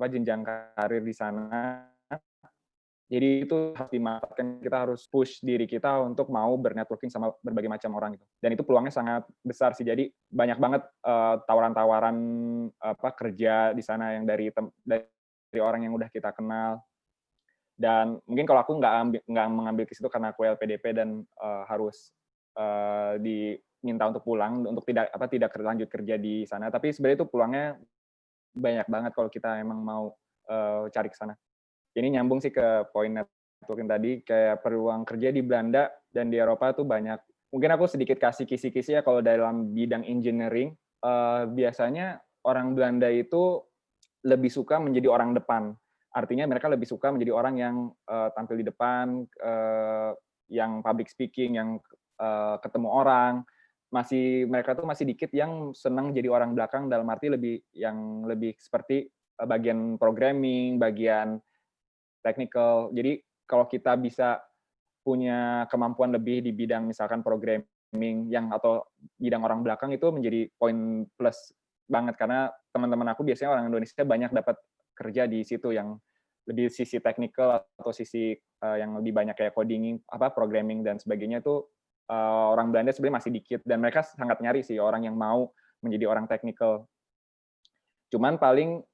jenjang karir di sana. Jadi itu harus dimanfaatkan, kita harus push diri kita untuk mau bernetworking sama berbagai macam orang gitu. Dan itu peluangnya sangat besar sih. Jadi banyak banget, tawaran-tawaran kerja di sana yang dari orang yang udah kita kenal. Dan mungkin kalau aku nggak mengambil ke situ karena aku LPDP dan, harus, diminta untuk pulang, untuk tidak lanjut kerja di sana. Tapi sebenarnya itu peluangnya banyak banget kalau kita emang mau, cari ke sana. Ini nyambung sih ke poin networking tadi, kayak peluang kerja di Belanda dan di Eropa tuh banyak. Mungkin aku sedikit kasih kisi-kisi ya, kalau dalam bidang engineering, biasanya orang Belanda itu lebih suka menjadi orang depan. Artinya mereka lebih suka menjadi orang yang tampil di depan, yang public speaking, yang ketemu orang. Mereka tuh masih dikit yang senang jadi orang belakang, dalam arti lebih seperti bagian programming, bagian technical. Jadi kalau kita bisa punya kemampuan lebih di bidang misalkan programming atau bidang orang belakang, itu menjadi poin plus banget, karena teman-teman aku biasanya orang Indonesia banyak dapat kerja di situ yang lebih sisi technical atau sisi yang lebih banyak kayak coding, programming dan sebagainya itu orang Belanda sebenarnya masih dikit, dan mereka sangat nyari sih orang yang mau menjadi orang technical. Cuman paling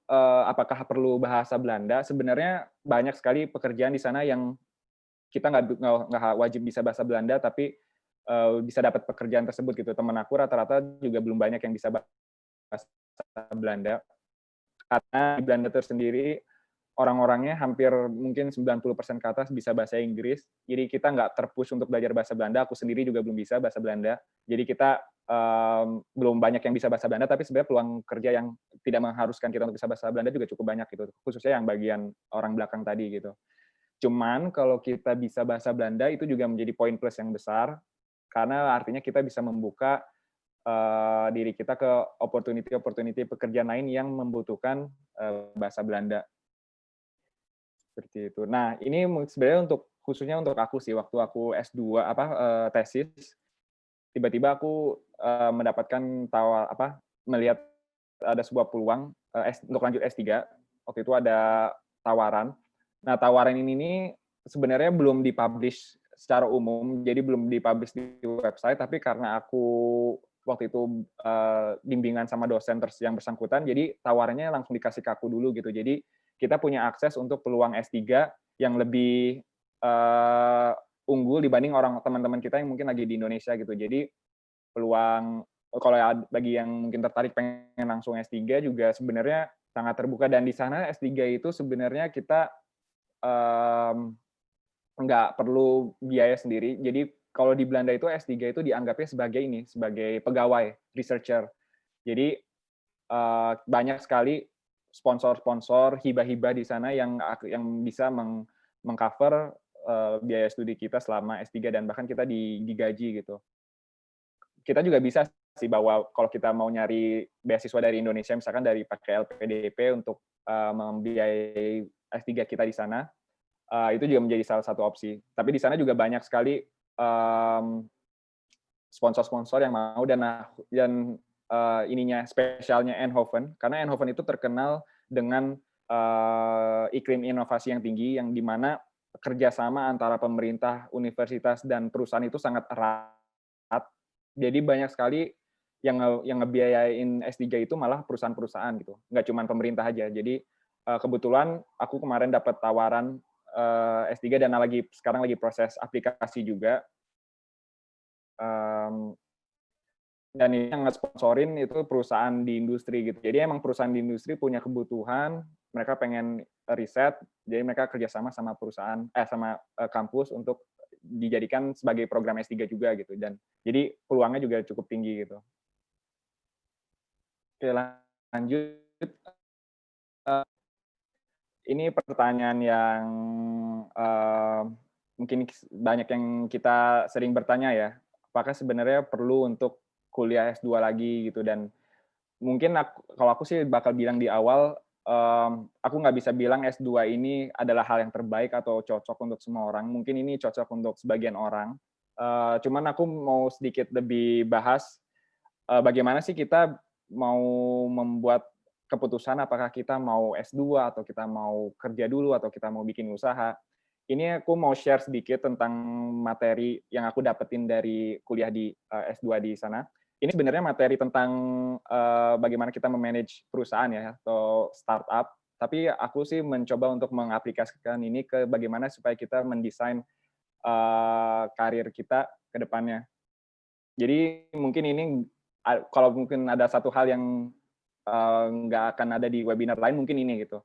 apakah perlu bahasa Belanda? Sebenarnya banyak sekali pekerjaan di sana yang kita nggak wajib bisa bahasa Belanda, tapi bisa dapat pekerjaan tersebut gitu. Teman aku rata-rata juga belum banyak yang bisa bahasa Belanda. Karena di Belanda tersendiri orang-orangnya hampir mungkin 90% ke atas bisa bahasa Inggris. Jadi kita nggak terpush untuk belajar bahasa Belanda. Aku sendiri juga belum bisa bahasa Belanda. Jadi kita belum banyak yang bisa bahasa Belanda, tapi sebenarnya peluang kerja yang tidak mengharuskan kita untuk bisa bahasa Belanda juga cukup banyak gitu. Khususnya yang bagian orang belakang tadi gitu. Cuman kalau kita bisa bahasa Belanda itu juga menjadi poin plus yang besar, karena artinya kita bisa membuka diri kita ke opportunity pekerjaan lain yang membutuhkan bahasa Belanda. Seperti itu. Nah, ini sebenarnya khususnya untuk aku sih, waktu aku S2 tesis, tiba-tiba aku mendapatkan melihat ada sebuah peluang untuk lanjut S3. Waktu itu ada tawaran. Nah, tawaran ini sebenarnya belum dipublish secara umum, jadi belum dipublish di website, tapi karena aku waktu itu bimbingan sama dosen yang bersangkutan, jadi tawarannya langsung dikasih ke aku dulu gitu. Jadi kita punya akses untuk peluang S3 yang lebih unggul dibanding teman-teman kita yang mungkin lagi di Indonesia gitu. Jadi peluang kalau bagi yang mungkin tertarik pengen langsung S3 juga sebenarnya sangat terbuka, dan di sana S3 itu sebenarnya kita nggak perlu biaya sendiri. Jadi kalau di Belanda itu S3 itu dianggapnya sebagai pegawai, researcher. Jadi banyak sekali sponsor-sponsor, hibah-hibah di sana yang bisa mengcover biaya studi kita selama S3, dan bahkan kita digaji gitu. Kita juga bisa sih bahwa kalau kita mau nyari beasiswa dari Indonesia, misalkan pakai LPDP untuk membiayai S3 kita di sana, itu juga menjadi salah satu opsi. Tapi di sana juga banyak sekali sponsor-sponsor yang mau, dan spesialnya Eindhoven, karena Eindhoven itu terkenal dengan iklim inovasi yang tinggi, yang di mana kerjasama antara pemerintah, universitas, dan perusahaan itu sangat erat. Jadi banyak sekali yang ngebiayain S3 itu malah perusahaan-perusahaan gitu, nggak cuma pemerintah aja. Jadi kebetulan aku kemarin dapat tawaran S3 dan sekarang lagi proses aplikasi juga. Dan ini yang nge-sponsorin itu perusahaan di industri gitu. Jadi emang perusahaan di industri punya kebutuhan, mereka pengen riset, jadi mereka kerjasama sama kampus untuk dijadikan sebagai program S3 juga gitu. Dan jadi peluangnya juga cukup tinggi gitu. Oke, lanjut. Ini pertanyaan yang mungkin banyak yang kita sering bertanya ya, apakah sebenarnya perlu untuk kuliah S2 lagi gitu, dan mungkin kalau aku sih bakal bilang di awal, aku nggak bisa bilang S2 ini adalah hal yang terbaik atau cocok untuk semua orang. Mungkin ini cocok untuk sebagian orang. Cuman aku mau sedikit lebih bahas bagaimana sih kita mau membuat keputusan apakah kita mau S2 atau kita mau kerja dulu atau kita mau bikin usaha. Ini aku mau share sedikit tentang materi yang aku dapetin dari kuliah di S2 di sana. Ini sebenarnya materi tentang bagaimana kita memanage perusahaan ya, atau startup. Tapi aku sih mencoba untuk mengaplikasikan ini ke bagaimana supaya kita mendesain karir kita ke depannya. Jadi mungkin ini kalau mungkin ada satu hal yang nggak akan ada di webinar lain, mungkin ini gitu.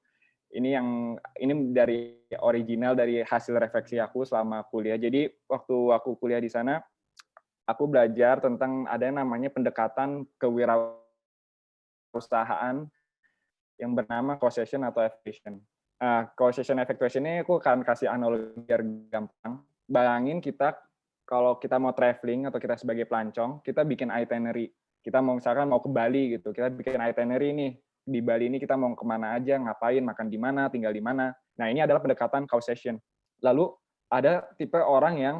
Ini dari original dari hasil refleksi aku selama kuliah. Jadi waktu aku kuliah di sana, aku belajar tentang ada yang namanya pendekatan kewirausahaan yang bernama causation atau affiliation. Causation effectuation ini aku akan kasih analogi biar gampang. Bayangin kita kalau kita mau traveling atau kita sebagai pelancong, kita bikin itinerary. Kita mau misalkan mau ke Bali gitu, kita bikin itinerary nih. Di Bali ini kita mau kemana aja, ngapain, makan di mana, tinggal di mana. Nah, ini adalah pendekatan causation. Lalu ada tipe orang yang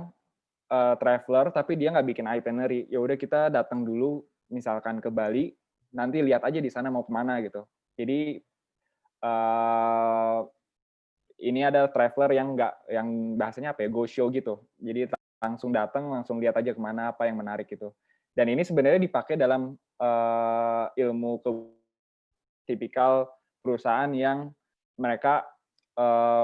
traveler tapi dia nggak bikin itinerary. Ya udah kita datang dulu misalkan ke Bali, nanti lihat aja di sana mau kemana gitu. Jadi ini ada traveler yang nggak, yang bahasanya apa ya, go show gitu. Jadi langsung datang, langsung lihat aja kemana, apa yang menarik gitu. Dan ini sebenarnya dipakai dalam ilmu tipikal perusahaan yang mereka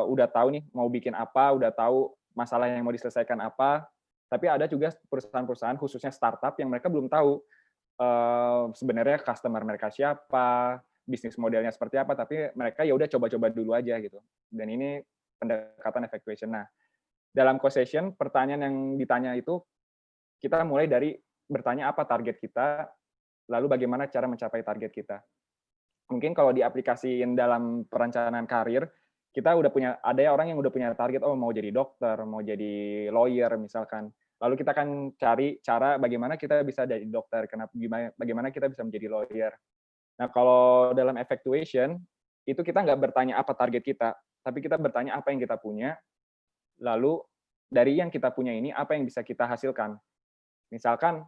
udah tahu nih mau bikin apa, udah tahu masalah yang mau diselesaikan apa. Tapi ada juga perusahaan-perusahaan khususnya startup yang mereka belum tahu sebenarnya customer mereka siapa, bisnis modelnya seperti apa, tapi mereka ya udah coba-coba dulu aja gitu. Dan ini pendekatan effectuation. Nah, dalam causation, pertanyaan yang ditanya itu kita mulai dari bertanya apa target kita, lalu bagaimana cara mencapai target kita. Mungkin kalau diaplikasiin dalam perencanaan karir, kita udah punya, ada orang yang udah punya target, oh mau jadi dokter, mau jadi lawyer misalkan. Lalu kita akan cari cara bagaimana kita bisa jadi dokter, bagaimana kita bisa menjadi lawyer. Nah, kalau dalam effectuation, itu kita nggak bertanya apa target kita, tapi kita bertanya apa yang kita punya, lalu dari yang kita punya ini, apa yang bisa kita hasilkan. Misalkan,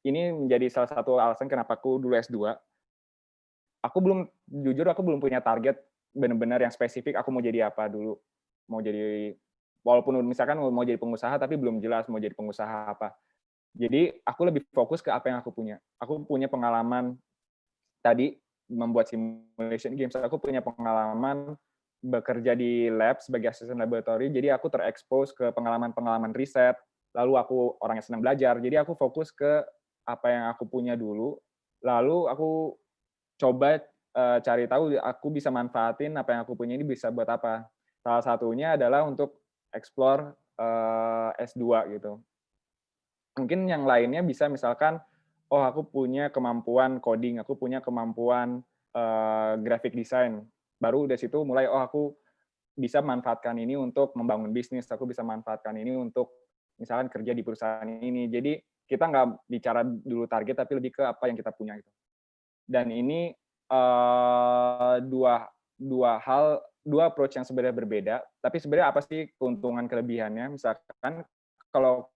ini menjadi salah satu alasan kenapa aku dulu S2, jujur aku belum punya target benar-benar yang spesifik aku mau jadi apa dulu. Mau jadi, walaupun misalkan mau jadi pengusaha, tapi belum jelas mau jadi pengusaha apa. Jadi aku lebih fokus ke apa yang aku punya. Aku punya pengalaman tadi membuat simulation games, aku punya pengalaman bekerja di lab sebagai asisten laboratori, jadi aku terekspos ke pengalaman-pengalaman riset, lalu aku orang yang senang belajar, jadi aku fokus ke apa yang aku punya dulu, lalu aku coba cari tahu aku bisa manfaatin apa yang aku punya ini bisa buat apa. Salah satunya adalah untuk explore S2 gitu. Mungkin yang lainnya bisa misalkan, oh aku punya kemampuan coding, aku punya kemampuan graphic design. Baru dari situ mulai, oh aku bisa manfaatkan ini untuk membangun bisnis, aku bisa manfaatkan ini untuk misalkan kerja di perusahaan ini. Jadi kita nggak bicara dulu target, tapi lebih ke apa yang kita punya gitu. Dan ini dua approach yang sebenarnya berbeda, tapi sebenarnya apa sih keuntungan kelebihannya? Misalkan kalau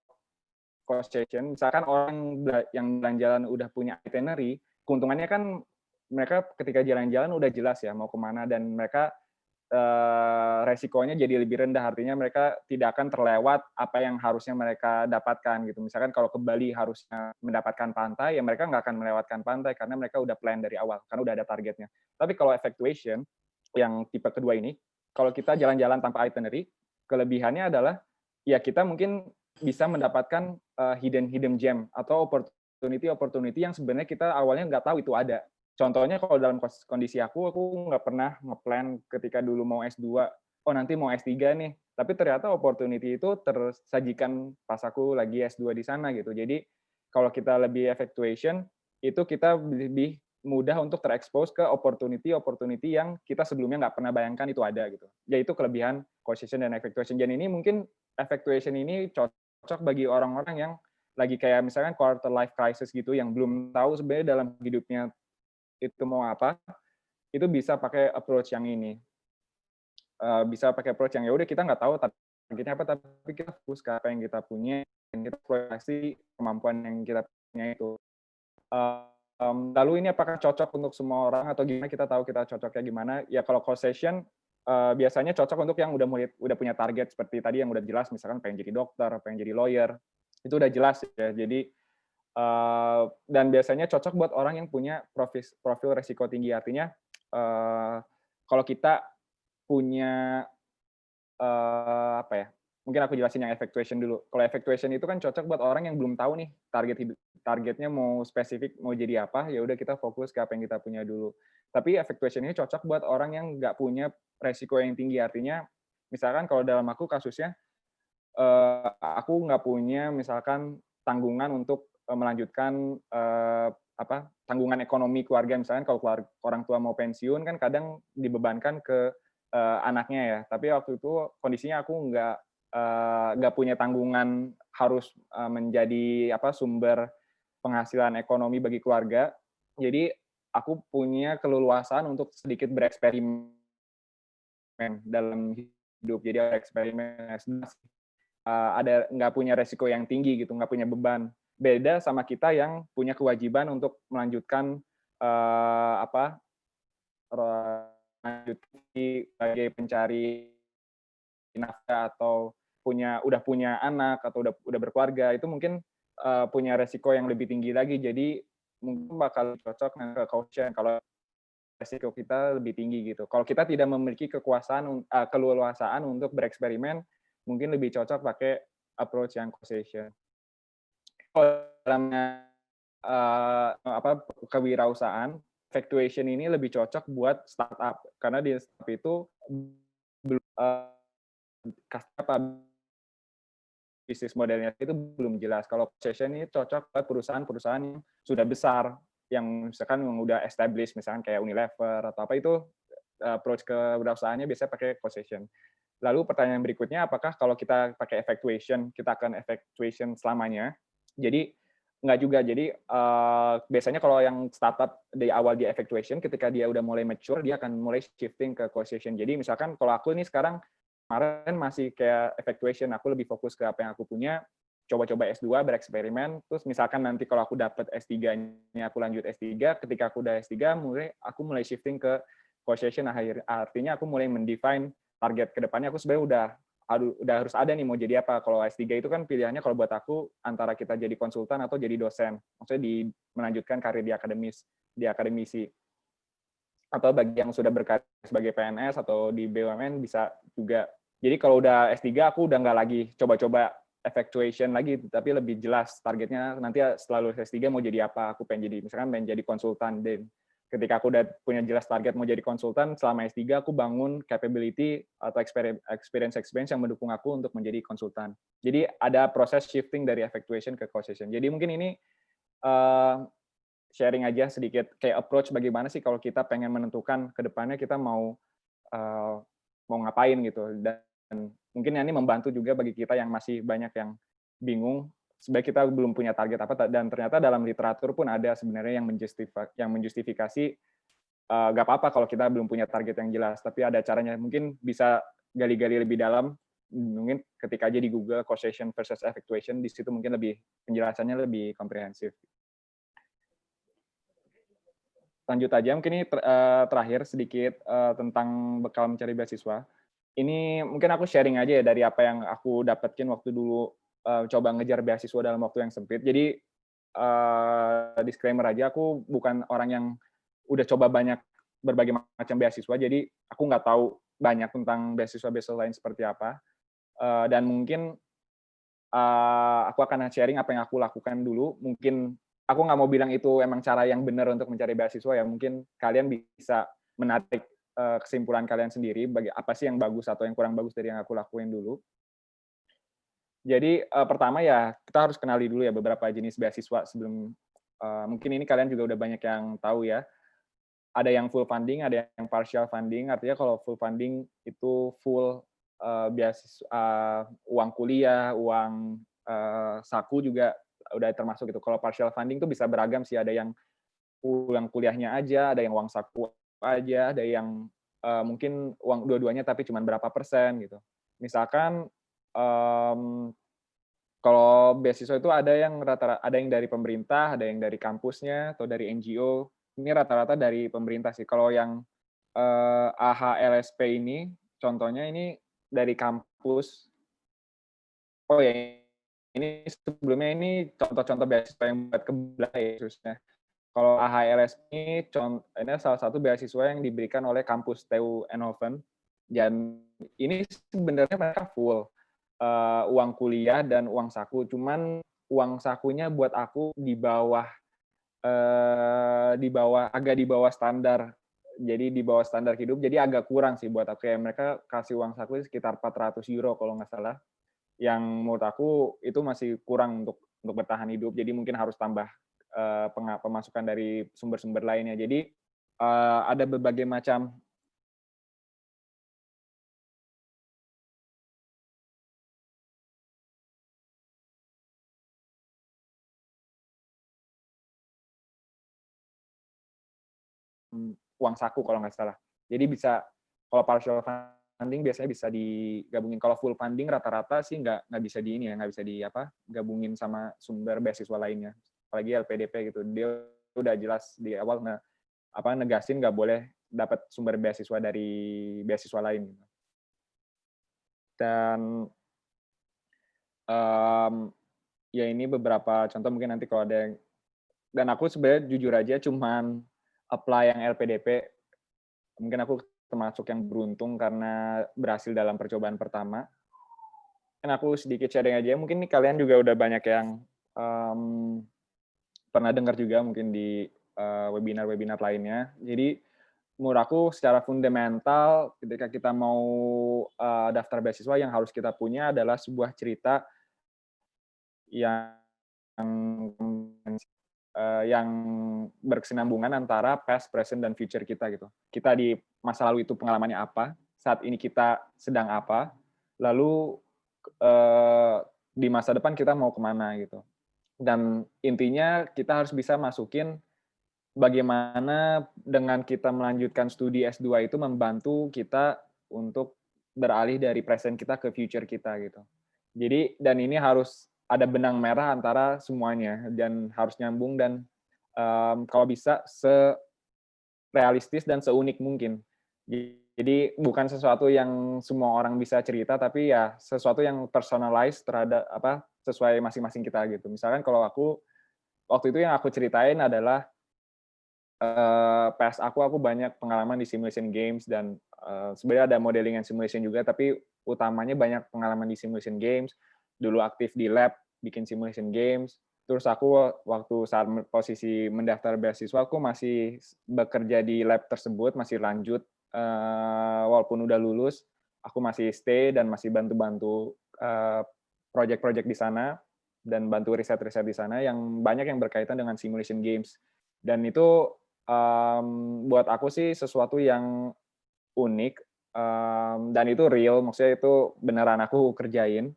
cost session, misalkan orang yang jalan-jalan udah punya itinerary, keuntungannya kan mereka ketika jalan-jalan udah jelas ya mau kemana, dan mereka resikonya jadi lebih rendah, artinya mereka tidak akan terlewat apa yang harusnya mereka dapatkan gitu. Misalkan kalau ke Bali harusnya mendapatkan pantai, ya mereka nggak akan melewatkan pantai karena mereka udah plan dari awal, karena udah ada targetnya. Tapi kalau effectuation, yang tipe kedua ini, kalau kita jalan-jalan tanpa itinerary, kelebihannya adalah ya kita mungkin bisa mendapatkan hidden hidden gem atau opportunity yang sebenarnya kita awalnya nggak tahu itu ada. Contohnya kalau dalam kondisi aku nggak pernah ngeplan ketika dulu mau S2, oh nanti mau S3 nih. Tapi ternyata opportunity itu tersajikan pas aku lagi S2 di sana gitu. Jadi kalau kita lebih effectuation, itu kita lebih mudah untuk terekspos ke opportunity yang kita sebelumnya nggak pernah bayangkan itu ada gitu. Yaitu kelebihan causation dan effectuation. Dan ini mungkin effectuation ini cocok bagi orang-orang yang lagi kayak misalkan quarter life crisis gitu, yang belum tahu sebenarnya dalam hidupnya itu mau apa, itu bisa pakai approach yang ini. Bisa pakai approach yang ya udah kita nggak tahu targetnya apa, tapi kita fokus ke apa yang kita punya, dan kita eksploitasi kemampuan yang kita punya itu. Lalu ini apakah cocok untuk semua orang atau gimana kita tahu kita cocoknya gimana? Ya kalau causation biasanya cocok untuk yang udah punya target seperti tadi yang udah jelas, misalkan pengen jadi dokter, pengen jadi lawyer, itu udah jelas ya. Jadi dan biasanya cocok buat orang yang punya profil resiko tinggi. Artinya kalau kita punya apa ya? Mungkin aku jelasin yang effectuation dulu. Kalau effectuation itu kan cocok buat orang yang belum tahu nih targetnya mau spesifik mau jadi apa, ya udah kita fokus ke apa yang kita punya dulu. Tapi effectuation ini cocok buat orang yang nggak punya resiko yang tinggi. Artinya misalkan kalau dalam aku kasusnya aku nggak punya misalkan tanggungan untuk melanjutkan tanggungan ekonomi keluarga. Misalkan kalau orang tua mau pensiun kan kadang dibebankan ke anaknya ya. Tapi waktu itu kondisinya aku nggak punya tanggungan harus, menjadi sumber penghasilan ekonomi bagi keluarga. Jadi aku punya keleluasaan untuk sedikit bereksperimen dalam hidup. Jadi ada eksperimen, ada nggak punya resiko yang tinggi gitu, nggak punya beban. Beda sama kita yang punya kewajiban untuk melanjutkan, eee, apa, lanjut sebagai pencari nafkah atau udah punya anak atau udah berkeluarga, itu mungkin, punya resiko yang lebih tinggi lagi. Jadi mungkin bakal cocok ke caution kalau resiko kita lebih tinggi gitu. Kalau kita tidak memiliki keleluasaan untuk bereksperimen, mungkin lebih cocok pakai approach yang causation. Kalau dalamnya, kewirausahaan, fluctuation ini lebih cocok buat startup, karena di startup itu belum, apa, bisnis modelnya itu belum jelas. Kalau causation ini cocok buat perusahaan-perusahaan yang sudah besar, yang misalkan yang udah established, misalkan kayak Unilever atau apa itu, approach kewirausahaannya biasanya pakai causation. Lalu pertanyaan berikutnya, apakah kalau kita pakai effectuation, kita akan effectuation selamanya? Jadi nggak juga. Jadi biasanya kalau yang startup di awal dia effectuation, ketika dia udah mulai mature, dia akan mulai shifting ke causation. Jadi misalkan kalau aku ini sekarang kemarin masih kayak effectuation, aku lebih fokus ke apa yang aku punya, coba-coba S2, bereksperimen, terus misalkan nanti kalau aku dapat S3-nya, aku lanjut S3, ketika aku udah S3, aku mulai shifting ke causation, artinya aku mulai mendefine target ke depannya. Aku sebenarnya udah harus ada nih mau jadi apa. Kalau S3 itu kan pilihannya kalau buat aku antara kita jadi konsultan atau jadi dosen. Maksudnya melanjutkan karir di akademisi. Atau bagi yang sudah berkarir sebagai PNS atau di BUMN bisa juga. Jadi kalau udah S3 aku udah nggak lagi coba-coba effectuation lagi, tapi lebih jelas targetnya nanti setelah lulus S3 mau jadi apa. Aku misalkan pengen jadi konsultan. Dan ketika aku udah punya jelas target mau jadi konsultan, selama S3 aku bangun capability atau experience yang mendukung aku untuk menjadi konsultan. Jadi ada proses shifting dari effectuation ke causation. Jadi mungkin ini uh, sharing aja sedikit kayak approach bagaimana sih kalau kita pengen menentukan ke depannya kita uh, mau ngapain gitu. Dan mungkin ini membantu juga bagi kita yang masih banyak yang bingung, sebenarnya kita belum punya target apa, dan ternyata dalam literatur pun ada sebenarnya yang menjustifikasi nggak apa-apa kalau kita belum punya target yang jelas, tapi ada caranya. Mungkin bisa gali-gali lebih dalam, mungkin ketika aja di Google causation versus effectuation, di situ mungkin penjelasannya lebih komprehensif. Lanjut aja, mungkin ini terakhir sedikit tentang bekal mencari beasiswa. Ini mungkin aku sharing aja ya dari apa yang aku dapetin waktu dulu coba ngejar beasiswa dalam waktu yang sempit. Jadi disclaimer aja, aku bukan orang yang udah coba berbagai macam beasiswa, jadi aku nggak tahu banyak tentang beasiswa-beasiswa lain seperti apa. Dan mungkin aku akan sharing apa yang aku lakukan dulu. Mungkin aku nggak mau bilang itu emang cara yang benar untuk mencari beasiswa ya. Mungkin kalian bisa menarik kesimpulan kalian sendiri bagi apa sih yang bagus atau yang kurang bagus dari yang aku lakuin dulu. Jadi pertama ya kita harus kenali dulu ya beberapa jenis beasiswa sebelum mungkin ini kalian juga udah banyak yang tahu ya. Ada yang full funding, ada yang partial funding. Artinya kalau full funding itu full uang kuliah, uang saku juga udah termasuk itu. Kalau partial funding tuh bisa beragam sih, ada yang uang kuliahnya aja, ada yang uang saku aja, ada yang mungkin uang dua-duanya tapi cuma berapa persen gitu. Misalkan kalau beasiswa itu ada yang dari pemerintah, ada yang dari kampusnya atau dari NGO. Ini rata-rata dari pemerintah sih. Kalau yang AHLSP ini, contohnya ini dari kampus. Oh ya, ini sebelumnya ini contoh-contoh beasiswa yang buat kebelah ya khususnya. Kalau AHLSP ini salah satu beasiswa yang diberikan oleh kampus TU Eindhoven. Dan ini sebenarnya mereka full uang kuliah dan uang saku. Cuman uang sakunya buat aku agak di bawah standar. Jadi di bawah standar hidup. Jadi agak kurang sih buat aku. Ya, mereka kasih uang saku sekitar 400 euro kalau nggak salah. Yang menurut aku itu masih kurang untuk bertahan hidup. Jadi mungkin harus tambah pemasukan dari sumber-sumber lainnya. Jadi ada berbagai macam uang saku kalau nggak salah. Jadi bisa, kalau partial funding biasanya bisa digabungin. Kalau full funding rata-rata sih nggak bisa di ini ya, nggak bisa gabungin sama sumber beasiswa lainnya. Apalagi LPDP gitu. Dia udah jelas di awal negasin nggak boleh dapat sumber beasiswa dari beasiswa lain. Dan ya ini beberapa contoh, mungkin nanti kalau ada yang, dan aku sebenarnya jujur aja cuman apply yang LPDP. Mungkin aku termasuk yang beruntung karena berhasil dalam percobaan pertama. Kan aku sedikit sharing aja, mungkin nih kalian juga udah banyak yang pernah dengar juga mungkin di webinar-webinar lainnya. Jadi menurut aku secara fundamental ketika kita mau daftar beasiswa, yang harus kita punya adalah sebuah cerita yang yang berkesinambungan antara past, present, dan future kita gitu. Kita di masa lalu itu pengalamannya apa, saat ini kita sedang apa, lalu di masa depan kita mau kemana gitu. Dan intinya kita harus bisa masukin bagaimana dengan kita melanjutkan studi S2 itu membantu kita untuk beralih dari present kita ke future kita gitu. Jadi, dan ini harus ada benang merah antara semuanya dan harus nyambung, dan kalau bisa serealistis dan seunik mungkin. Jadi bukan sesuatu yang semua orang bisa cerita, tapi ya sesuatu yang personalized terhadap sesuai masing-masing kita gitu. Misalkan kalau aku waktu itu yang aku ceritain adalah pas aku banyak pengalaman di simulation games, dan sebenarnya ada modeling and simulation juga, tapi utamanya banyak pengalaman di simulation games. Dulu aktif di lab bikin simulation games. Terus aku waktu saat posisi mendaftar beasiswa, aku masih bekerja di lab tersebut, masih lanjut walaupun udah lulus, aku masih stay dan masih bantu-bantu project-project di sana dan bantu riset-riset di sana yang banyak yang berkaitan dengan simulation games. Dan itu buat aku sih sesuatu yang unik, dan itu real, maksudnya itu beneran aku kerjain,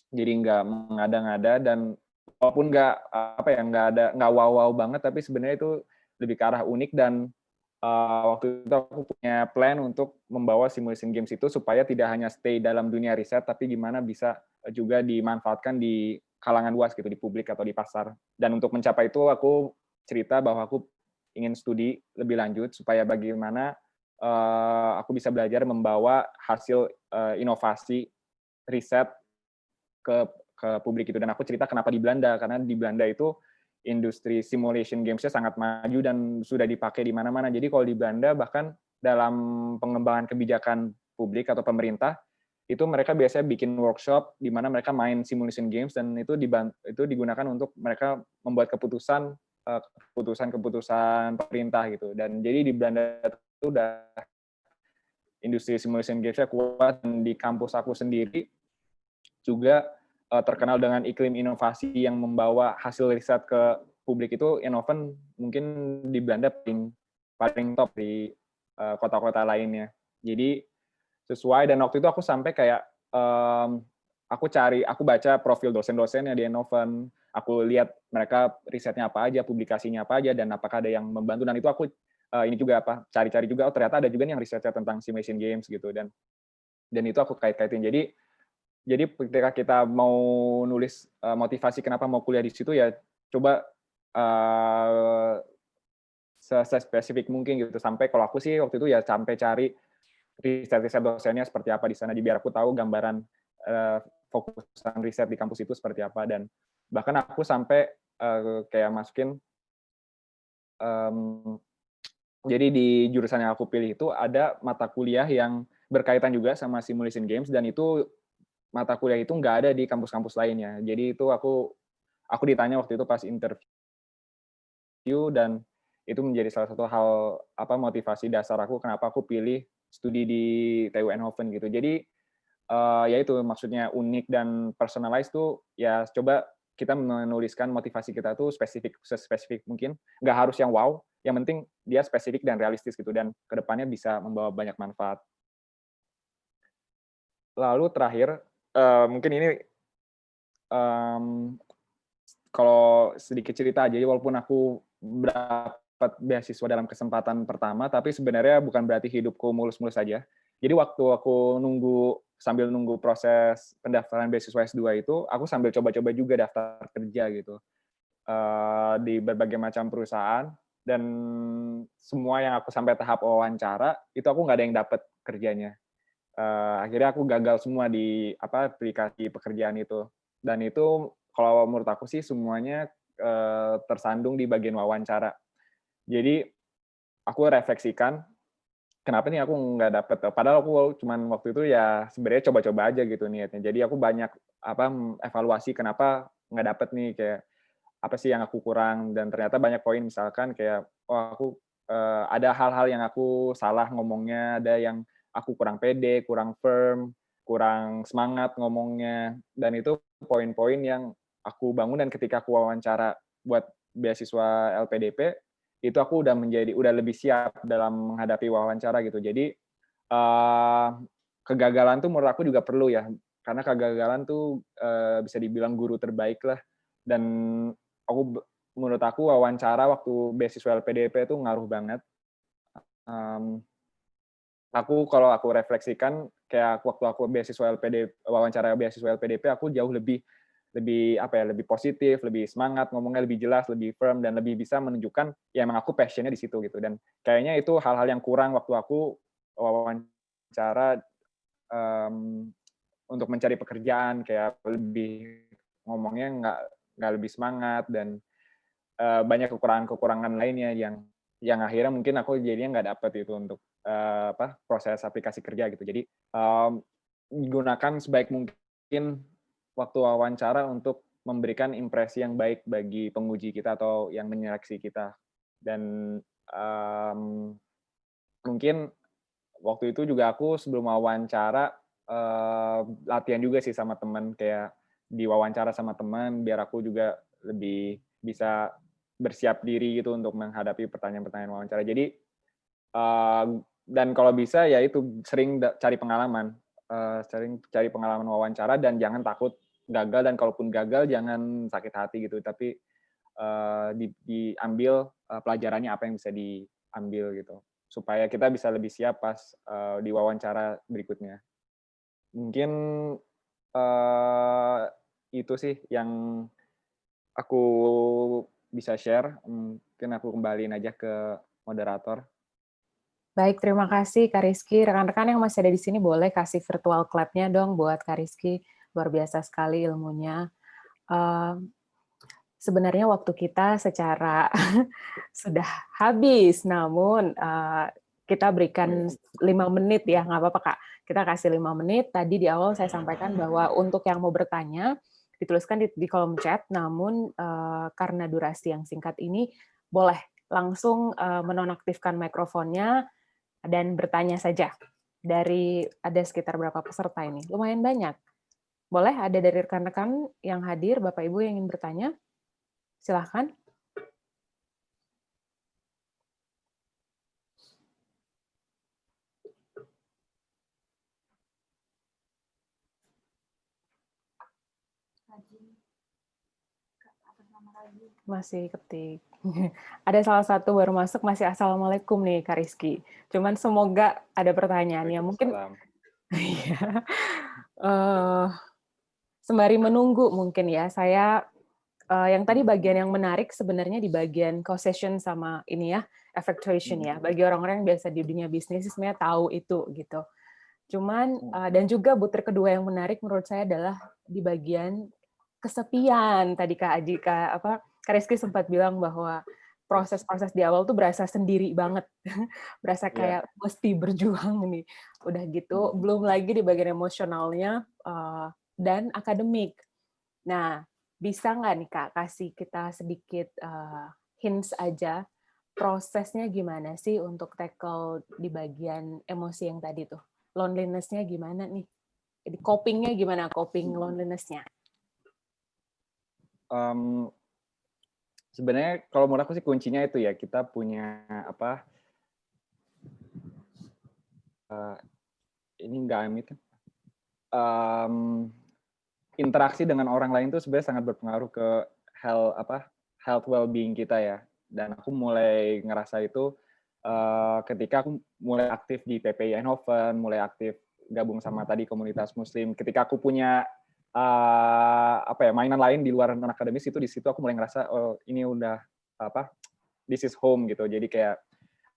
jadi nggak mengada-ngada, dan walaupun nggak wow-wow banget, tapi sebenarnya itu lebih ke arah unik. Dan waktu itu aku punya plan untuk membawa simulation games itu supaya tidak hanya stay dalam dunia riset, tapi gimana bisa juga dimanfaatkan di kalangan luas gitu, di publik atau di pasar. Dan untuk mencapai itu aku cerita bahwa aku ingin studi lebih lanjut supaya bagaimana aku bisa belajar membawa hasil inovasi riset ke publik itu. Dan aku cerita kenapa di Belanda, karena di Belanda itu industri simulation games-nya sangat maju dan sudah dipakai di mana-mana. Jadi kalau di Belanda bahkan dalam pengembangan kebijakan publik atau pemerintah itu mereka biasanya bikin workshop di mana mereka main simulation games, dan itu digunakan untuk mereka membuat keputusan pemerintah gitu. Dan jadi di Belanda itu udah industri simulation games-nya kuat, dan di kampus aku sendiri juga terkenal dengan iklim inovasi yang membawa hasil riset ke publik. Itu Innoven mungkin di Belanda paling top di kota-kota lainnya. Jadi sesuai, dan waktu itu aku sampai kayak aku baca profil dosen-dosennya di Innoven, aku lihat mereka risetnya apa aja, publikasinya apa aja, dan apakah ada yang membantu. Dan itu aku ini juga cari-cari juga, ternyata ada juga yang risetnya tentang simulation games gitu, dan itu aku kait-kaitin. Jadi ketika kita mau nulis motivasi kenapa mau kuliah di situ, ya coba spesifik mungkin gitu. Sampai kalau aku sih waktu itu ya sampai cari riset-riset dosennya seperti apa di sana, biar aku tahu gambaran fokusan riset di kampus itu seperti apa. Dan bahkan aku sampai kayak masukin, jadi di jurusan yang aku pilih itu ada mata kuliah yang berkaitan juga sama simulation games, dan itu mata kuliah itu nggak ada di kampus-kampus lainnya. Jadi itu aku ditanya waktu itu pas interview, dan itu menjadi salah satu hal motivasi dasar aku kenapa aku pilih studi di TU Eindhoven gitu. Jadi ya itu maksudnya unik dan personalized tuh, ya coba kita menuliskan motivasi kita tuh sespesifik mungkin. Nggak harus yang wow, yang penting dia spesifik dan realistis gitu, dan kedepannya bisa membawa banyak manfaat. Lalu terakhir, mungkin ini kalau sedikit cerita aja, walaupun aku berapa beasiswa dalam kesempatan pertama, tapi sebenarnya bukan berarti hidupku mulus-mulus saja. Jadi waktu aku sambil nunggu proses pendaftaran beasiswa S2 itu, aku sambil coba-coba juga daftar kerja gitu. Di berbagai macam perusahaan, dan semua yang aku sampai tahap wawancara, itu aku nggak ada yang dapat kerjanya. Akhirnya aku gagal semua di aplikasi pekerjaan itu. Dan itu kalau menurut aku sih semuanya tersandung di bagian wawancara. Jadi aku refleksikan, kenapa nih aku nggak dapet, padahal aku cuman waktu itu ya sebenarnya coba-coba aja gitu niatnya. Jadi aku banyak evaluasi kenapa nggak dapet nih, kayak apa sih yang aku kurang, dan ternyata banyak poin, misalkan kayak, oh aku ada hal-hal yang aku salah ngomongnya, ada yang aku kurang pede, kurang firm, kurang semangat ngomongnya, dan itu poin-poin yang aku bangun, dan ketika aku wawancara buat beasiswa LPDP, itu aku udah lebih siap dalam menghadapi wawancara gitu. Jadi, kegagalan tuh menurut aku juga perlu ya, karena kegagalan tuh, bisa dibilang guru terbaik lah, dan aku menurut aku wawancara waktu beasiswa LPDP itu ngaruh banget. Mmm, kalau aku refleksikan, kayak waktu aku wawancara beasiswa LPDP, aku jauh lebih lebih apa ya, lebih positif, lebih semangat, ngomongnya lebih jelas, lebih firm, dan lebih bisa menunjukkan ya emang aku passion-nya di situ gitu. Dan kayaknya itu hal-hal yang kurang waktu aku wawancara, mmm, untuk mencari pekerjaan, kayak lebih ngomongnya nggak lebih semangat, dan banyak kekurangan-kekurangan lainnya yang akhirnya mungkin aku jadinya nggak dapet itu untuk, proses aplikasi kerja gitu. Jadi, gunakan sebaik mungkin waktu wawancara untuk memberikan impresi yang baik bagi penguji kita atau yang menyeleksi kita. Dan, mungkin waktu itu juga aku sebelum wawancara, latihan juga sih sama teman, kayak diwawancara sama teman biar aku juga lebih bisa bersiap diri gitu untuk menghadapi pertanyaan-pertanyaan wawancara. Jadi, dan kalau bisa ya itu sering cari pengalaman, sering cari pengalaman wawancara, dan jangan takut gagal, dan kalaupun gagal jangan sakit hati gitu, tapi, diambil, pelajarannya apa yang bisa diambil gitu, supaya kita bisa lebih siap pas, di wawancara berikutnya. Mungkin, eee, itu sih yang aku bisa share, mungkin aku kembaliin aja ke moderator. Baik, terima kasih Kak Rizky. Rekan-rekan yang masih ada di sini boleh kasih virtual clap-nya dong buat Kak Rizky. Luar biasa sekali ilmunya. Sebenarnya waktu kita secara sudah habis, namun kita berikan 5 menit ya, nggak apa-apa Kak. Kita kasih 5 menit. Tadi di awal saya sampaikan bahwa untuk yang mau bertanya, dituliskan di kolom chat, namun karena durasi yang singkat ini, boleh langsung menonaktifkan mikrofonnya dan bertanya saja. Ada sekitar berapa peserta ini? Lumayan banyak. Boleh ada dari rekan-rekan yang hadir, Bapak Ibu yang ingin bertanya? Silahkan. Masih ketik. Ada salah satu baru masuk, masih Assalamualaikum nih, Kak Rizky. Cuman semoga ada pertanyaannya. Mungkin, Waalaikumsalam. iya. Sembari menunggu mungkin ya, saya yang tadi bagian yang menarik sebenarnya di bagian causation sama ini ya, effectuation ya. Bagi orang-orang yang biasa di dunia bisnis sebenarnya tahu itu gitu. Cuman dan juga butir kedua yang menarik menurut saya adalah di bagian kesepian. Tadi Kak Rizky sempat bilang bahwa proses-proses di awal tuh berasa sendiri banget. Berasa Iya. kayak mesti berjuang nih. Udah gitu, belum lagi di bagian emosionalnya dan akademik. Nah, bisa nggak nih Kak kasih kita sedikit hints aja prosesnya gimana sih untuk tackle di bagian emosi yang tadi tuh? Loneliness-nya gimana nih? Jadi coping-nya gimana? Coping loneliness-nya? Sebenarnya kalau menurut aku sih kuncinya itu ya, kita punya ini nggak amit kan, interaksi dengan orang lain tuh sebenarnya sangat berpengaruh ke health well-being kita ya. dan aku mulai ngerasa itu ketika aku mulai aktif di PPI Eindhoven, mulai aktif gabung sama tadi komunitas Muslim. Ketika aku punya mainan lain di luar non akademis, itu di situ aku mulai ngerasa oh ini udah this is home gitu. Jadi kayak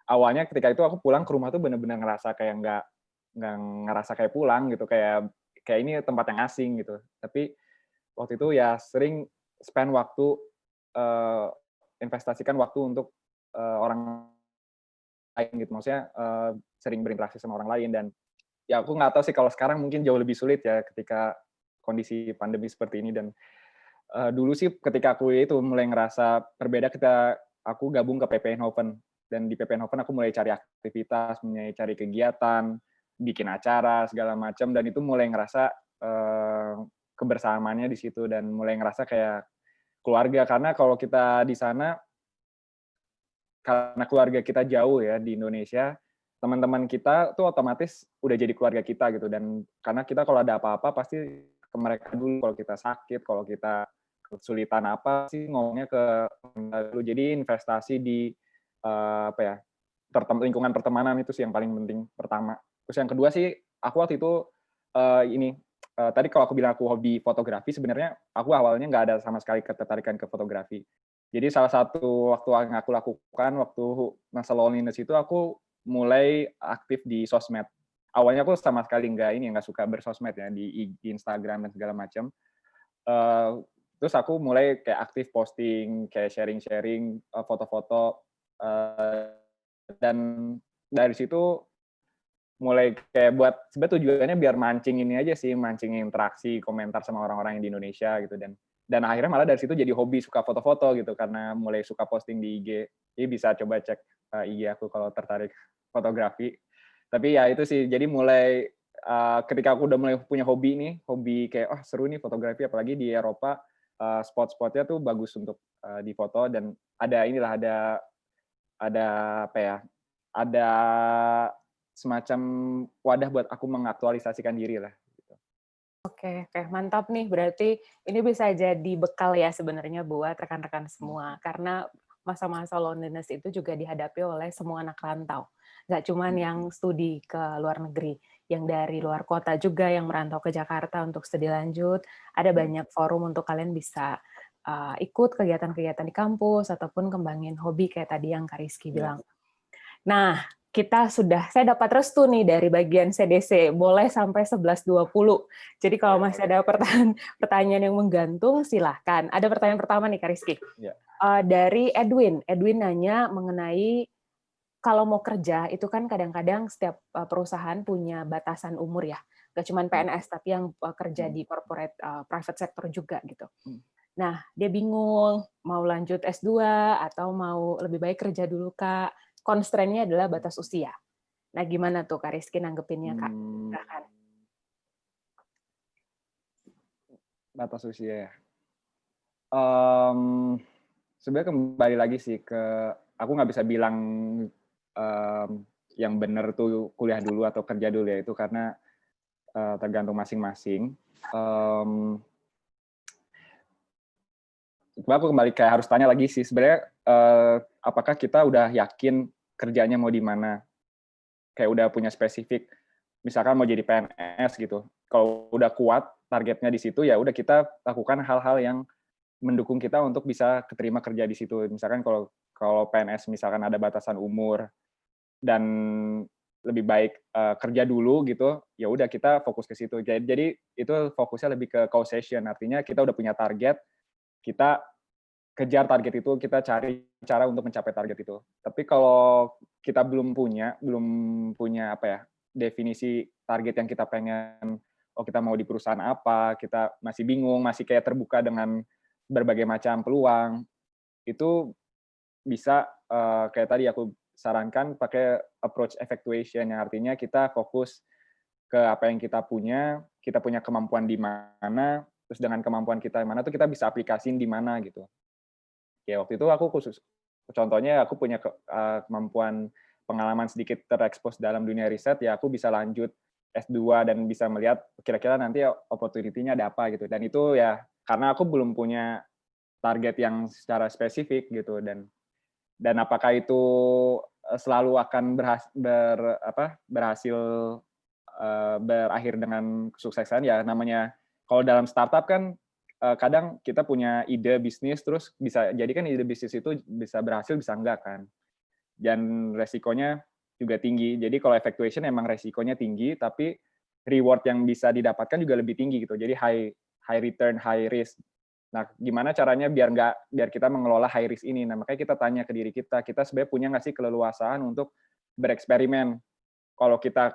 awalnya ketika itu aku pulang ke rumah tuh bener-bener ngerasa kayak nggak ngerasa kayak pulang gitu, kayak ini tempat yang asing gitu. Tapi waktu itu ya sering spend waktu investasikan waktu untuk orang lain gitu, maksudnya sering berinteraksi sama orang lain. Dan ya aku nggak tahu sih, kalau sekarang mungkin jauh lebih sulit ya ketika kondisi pandemi seperti ini. Dan dulu sih ketika aku itu mulai ngerasa berbeda ketika aku gabung ke PP Eindhoven. Dan di PP Eindhoven aku mulai cari aktivitas, mulai cari kegiatan, bikin acara segala macam, dan itu mulai ngerasa kebersamaannya di situ, dan mulai ngerasa kayak keluarga. Karena kalau kita di sana, karena keluarga kita jauh ya di Indonesia, teman-teman kita tuh otomatis udah jadi keluarga kita gitu. Dan karena kita kalau ada apa-apa pasti ke mereka dulu, kalau kita sakit, kalau kita kesulitan apa sih ngomongnya ke mereka dulu. Jadi investasi di lingkungan pertemanan itu sih yang paling penting pertama. Terus yang kedua sih, aku waktu itu tadi kalau aku bilang aku hobi fotografi, sebenarnya aku awalnya nggak ada sama sekali ketertarikan ke fotografi. Jadi salah satu waktu yang aku lakukan waktu masa loneliness itu, aku mulai aktif di sosmed. Awalnya aku sama sekali nggak suka bersosmed ya, di Instagram dan segala macam. Terus aku mulai kayak aktif posting, kayak sharing-sharing foto-foto, dan dari situ mulai kayak buat sebenarnya tujuannya biar mancing ini aja sih, mancing interaksi, komentar sama orang-orang yang di Indonesia gitu. Dan akhirnya malah dari situ jadi hobi, suka foto-foto gitu, karena mulai suka posting di IG. Jadi bisa coba cek IG aku kalau tertarik fotografi. Tapi ya itu sih, jadi mulai ketika aku udah mulai punya hobi nih, hobi kayak seru nih fotografi, apalagi di Eropa spot-spotnya tuh bagus untuk difoto. Dan ada apa ya, ada semacam wadah buat aku mengaktualisasikan diri lah. Gitu. Oke, mantap nih. Berarti ini bisa jadi bekal ya sebenarnya buat rekan-rekan semua. Karena masa-masa loneliness itu juga dihadapi oleh semua anak rantau. Nggak cuman yang studi ke luar negeri, yang dari luar kota juga yang merantau ke Jakarta untuk studi lanjut. Ada banyak forum untuk kalian bisa ikut kegiatan-kegiatan di kampus ataupun kembangin hobi kayak tadi yang Kak Rizky bilang. Nah, saya dapat restu nih dari bagian CDC, boleh sampai 11.20. Jadi kalau masih ada pertanyaan yang menggantung, silahkan. Ada pertanyaan pertama nih, Kak Rizky. Dari Edwin. Edwin nanya mengenai kalau mau kerja, itu kan kadang-kadang setiap perusahaan punya batasan umur ya. Nggak cuma PNS, tapi yang kerja di corporate private sector juga gitu. Nah, dia bingung mau lanjut S2 atau mau lebih baik kerja dulu, Kak. Constraint-nya adalah batas usia. Nah, gimana tuh Kak Rizky nanggepinnya, Kak? Silahkan. Batas usia ya. Sebenarnya kembali lagi sih ke, aku nggak bisa bilang yang benar tuh kuliah dulu atau kerja dulu ya, itu karena tergantung masing-masing. Aku kembali kayak harus tanya lagi sih, sebenarnya apakah kita udah yakin kerjanya mau di mana? Kayak udah punya spesifik, misalkan mau jadi PNS gitu. Kalau udah kuat targetnya di situ, ya udah kita lakukan hal-hal yang mendukung kita untuk bisa keterima kerja di situ. Misalkan kalau PNS misalkan ada batasan umur dan lebih baik kerja dulu gitu, ya udah kita fokus ke situ. Jadi itu fokusnya lebih ke causation, artinya kita udah punya target, kita kejar target itu, kita cari cara untuk mencapai target itu. Tapi kalau kita belum punya apa ya, definisi target yang kita pengen, kita mau di perusahaan apa, kita masih bingung, masih kayak terbuka dengan berbagai macam peluang, itu bisa kayak tadi aku sarankan pakai approach effectuation, yang artinya kita fokus ke apa yang kita punya kemampuan di mana, terus dengan kemampuan kita di mana tuh kita bisa aplikasiin di mana gitu. Ya waktu itu aku contohnya aku punya kemampuan, pengalaman sedikit terekspos dalam dunia riset, ya aku bisa lanjut S2 dan bisa melihat kira-kira nanti opportunity-nya ada apa gitu. Dan itu ya karena aku belum punya target yang secara spesifik gitu. Dan dan apakah itu selalu akan berhasil berakhir dengan kesuksesan. Ya namanya kalau dalam startup kan kadang kita punya ide bisnis, terus bisa jadi kan ide bisnis itu bisa berhasil bisa enggak kan, dan resikonya juga tinggi. Jadi kalau effectuation emang resikonya tinggi, tapi reward yang bisa didapatkan juga lebih tinggi gitu. Jadi high return, high risk. Nah, gimana caranya biar kita mengelola high risk ini? Nah, makanya kita tanya ke diri kita sebenarnya punya nggak sih keleluasaan untuk bereksperimen? Kalau kita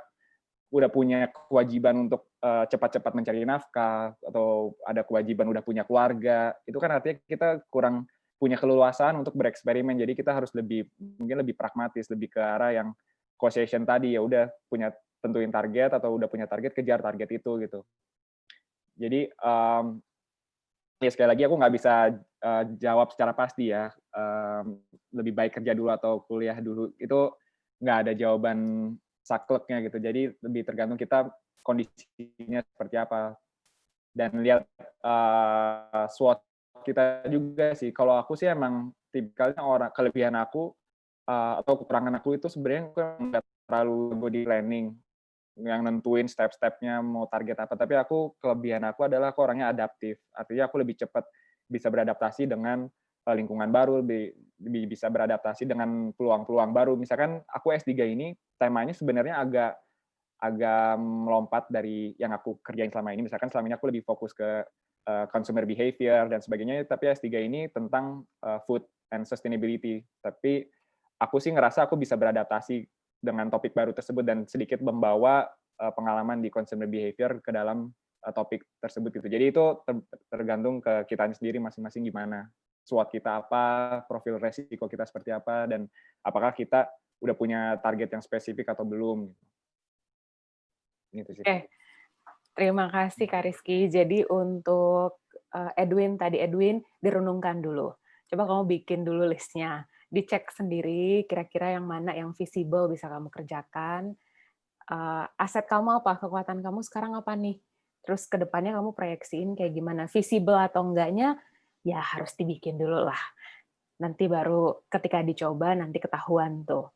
udah punya kewajiban untuk cepat-cepat mencari nafkah, atau ada kewajiban udah punya keluarga, itu kan artinya kita kurang punya keleluasaan untuk bereksperimen. Jadi kita harus mungkin lebih pragmatis, lebih ke arah yang causation tadi, ya udah tentuin target, atau udah punya target, kejar target itu gitu. Jadi ya sekali lagi aku nggak bisa jawab secara pasti ya, lebih baik kerja dulu atau kuliah dulu, itu nggak ada jawaban sakleknya gitu. Jadi lebih tergantung kita kondisinya seperti apa, dan lihat SWOT kita juga sih. Kalau aku sih emang tipikalnya kelebihan aku atau kekurangan aku itu sebenarnya aku nggak terlalu body planning, yang nentuin step-stepnya mau target apa. Tapi kelebihan aku adalah aku orangnya adaptif. Artinya aku lebih cepat bisa beradaptasi dengan lingkungan baru, lebih bisa beradaptasi dengan peluang-peluang baru. Misalkan aku S3 ini temanya sebenarnya agak melompat dari yang aku kerjain selama ini. Misalkan selama ini aku lebih fokus ke consumer behavior dan sebagainya, tapi S3 ini tentang food and sustainability. Tapi aku sih ngerasa aku bisa beradaptasi dengan topik baru tersebut dan sedikit membawa pengalaman di consumer behavior ke dalam topik tersebut gitu. Jadi itu tergantung ke kita sendiri masing-masing gimana. SWOT kita apa, profil resiko kita seperti apa, dan apakah kita udah punya target yang spesifik atau belum. Gitu sih. Oke, terima kasih Kak Rizky. Jadi untuk Edwin direnungkan dulu. Coba kamu bikin dulu listnya, dicek sendiri kira-kira yang mana yang visible bisa kamu kerjakan. Aset kamu apa, kekuatan kamu sekarang apa nih? Terus ke depannya kamu proyeksiin kayak gimana? Visible atau enggaknya, ya harus dibikin dulu lah. Nanti baru ketika dicoba, nanti ketahuan tuh.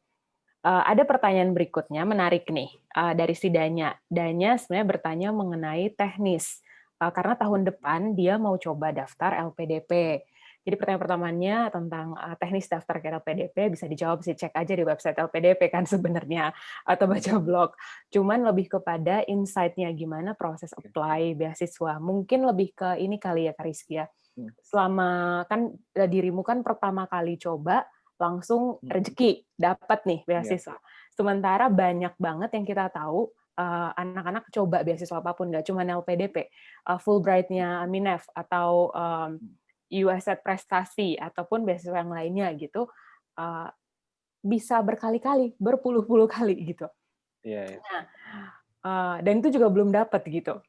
Ada pertanyaan berikutnya, menarik nih, dari si Danya. Danya sebenarnya bertanya mengenai teknis, karena tahun depan dia mau coba daftar LPDP. Jadi pertanyaan pertamanya tentang teknis daftar ke LPDP bisa dijawab sih, cek aja di website LPDP kan sebenarnya, atau baca blog. Cuman lebih kepada insight-nya gimana proses apply beasiswa. Mungkin lebih ke ini kali ya, Kak Rizky ya. Selama kan dirimu kan pertama kali coba, langsung rezeki dapat nih beasiswa. Sementara banyak banget yang kita tahu anak-anak coba beasiswa apapun, nggak cuma LPDP, Fulbright-nya Minef atau USAID prestasi ataupun beasiswa yang lainnya gitu, bisa berkali-kali, berpuluh-puluh kali gitu. Nah, dan itu juga belum dapat gitu.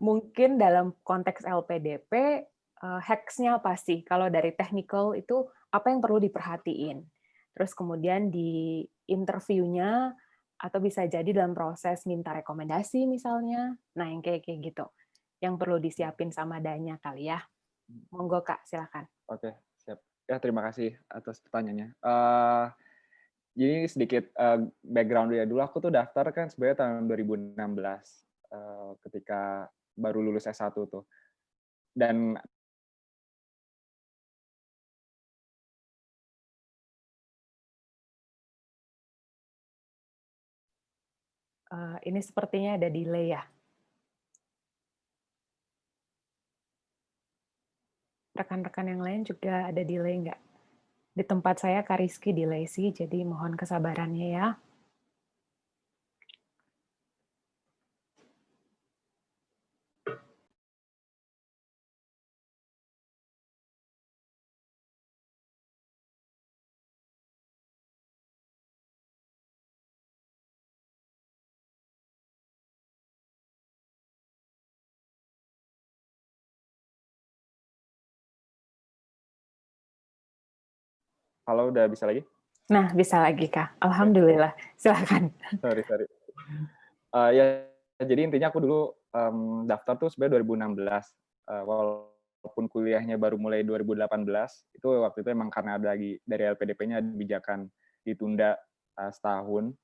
Mungkin dalam konteks LPDP, hacks-nya apa sih? Kalau dari technical itu apa yang perlu diperhatiin? Terus kemudian di interviewnya, atau bisa jadi dalam proses minta rekomendasi misalnya, nah yang kayak gitu, yang perlu disiapin sama Danya kali ya. Monggo Kak, silakan. Oke, siap. Ya, terima kasih atas pertanyaannya. Jadi sedikit background dulu, aku tuh daftar kan sebenarnya tahun 2016, ketika baru lulus S1 tuh. Dan Ini sepertinya ada delay ya. Rekan-rekan yang lain juga ada delay nggak? Di tempat saya Kak Rizky delay sih, jadi mohon kesabarannya ya. Halo, udah bisa lagi? Nah, bisa lagi Kak. Alhamdulillah. Silakan. Sorry. Ya, jadi intinya aku dulu daftar tuh sebenarnya 2016. walaupun kuliahnya baru mulai 2018, itu waktu itu emang karena ada lagi dari LPDP-nya ada kebijakan ditunda setahun.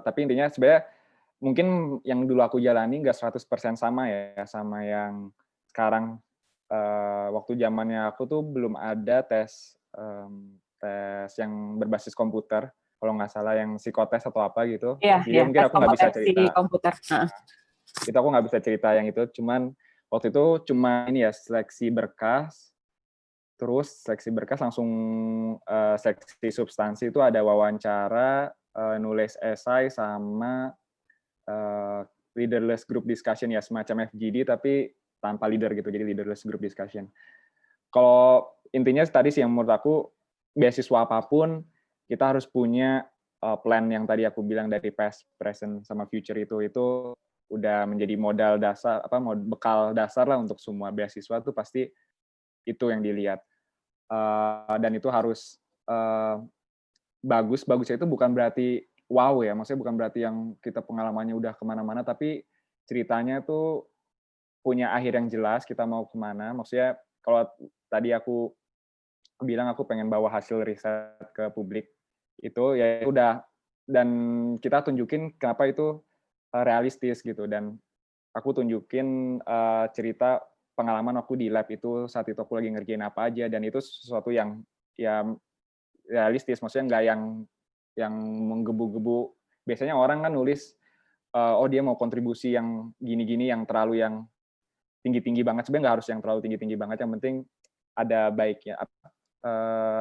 Tapi intinya sebenarnya mungkin yang dulu aku jalani nggak 100% sama ya, sama yang sekarang. Waktu zamannya aku tuh belum ada tes yang berbasis komputer, kalau nggak salah yang psikotes atau apa gitu. Iya, Jadi iya, mungkin tes aku nggak bisa kompetensi cerita. komputer. Heeh. Itu aku nggak bisa cerita yang itu, cuman waktu itu cuma ini ya, seleksi berkas, terus seleksi berkas langsung seleksi substansi itu ada wawancara, nulis esai sama leaderless group discussion ya, semacam FGD tapi tanpa leader gitu, jadi leaderless group discussion. Kalau intinya tadi sih yang menurut aku, beasiswa apapun kita harus punya plan yang tadi aku bilang dari past, present, sama future itu udah menjadi modal dasar, bekal dasar lah untuk semua beasiswa tuh pasti itu yang dilihat. Dan itu harus bagus. Bagusnya itu bukan berarti wow ya, maksudnya bukan berarti yang kita pengalamannya udah kemana-mana, tapi ceritanya tuh punya akhir yang jelas, kita mau kemana. Maksudnya kalau tadi aku bilang aku pengen bawa hasil riset ke publik, itu ya udah, dan kita tunjukin kenapa itu realistis gitu, dan aku tunjukin cerita pengalaman aku di lab itu, saat itu aku lagi ngerjain apa aja, dan itu sesuatu yang ya realistis, maksudnya nggak yang menggebu-gebu. Biasanya orang kan nulis, oh dia mau kontribusi yang gini-gini, yang terlalu yang tinggi-tinggi banget. Sebenarnya nggak harus yang terlalu tinggi-tinggi banget, yang penting ada baiknya,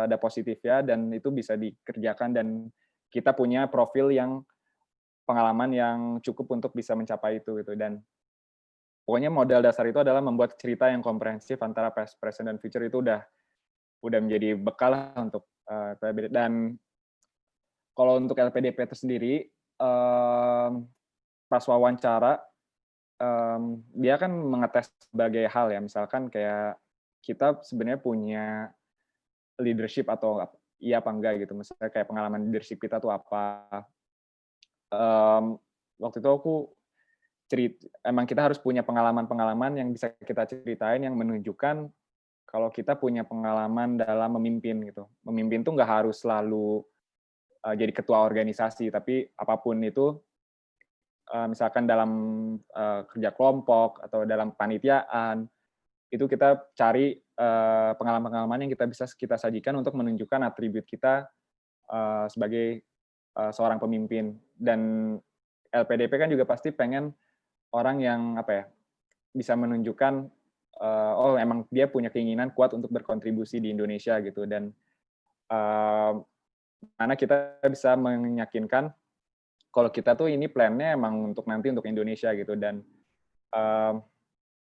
ada positifnya, dan itu bisa dikerjakan, dan kita punya profil yang pengalaman yang cukup untuk bisa mencapai itu gitu. Dan pokoknya modal dasar itu adalah membuat cerita yang komprehensif antara past, present, dan future, itu udah menjadi bekal lah untuk dan kalau untuk LPDP itu sendiri, pas wawancara, dia kan mengetes berbagai hal ya, misalkan kayak kita sebenarnya punya leadership atau iya apa enggak gitu, misalnya kayak pengalaman leadership kita tuh apa. Waktu itu aku emang kita harus punya pengalaman-pengalaman yang bisa kita ceritain yang menunjukkan kalau kita punya pengalaman dalam memimpin gitu. Memimpin tuh nggak harus selalu jadi ketua organisasi, tapi apapun itu, misalkan dalam kerja kelompok atau dalam panitiaan, itu kita cari pengalaman-pengalaman yang kita bisa kita sajikan untuk menunjukkan atribut kita sebagai seorang pemimpin. Dan LPDP kan juga pasti pengen orang yang bisa menunjukkan oh emang dia punya keinginan kuat untuk berkontribusi di Indonesia gitu, dan mana kita bisa meyakinkan kalau kita tuh ini plan-nya emang untuk nanti untuk Indonesia gitu. Dan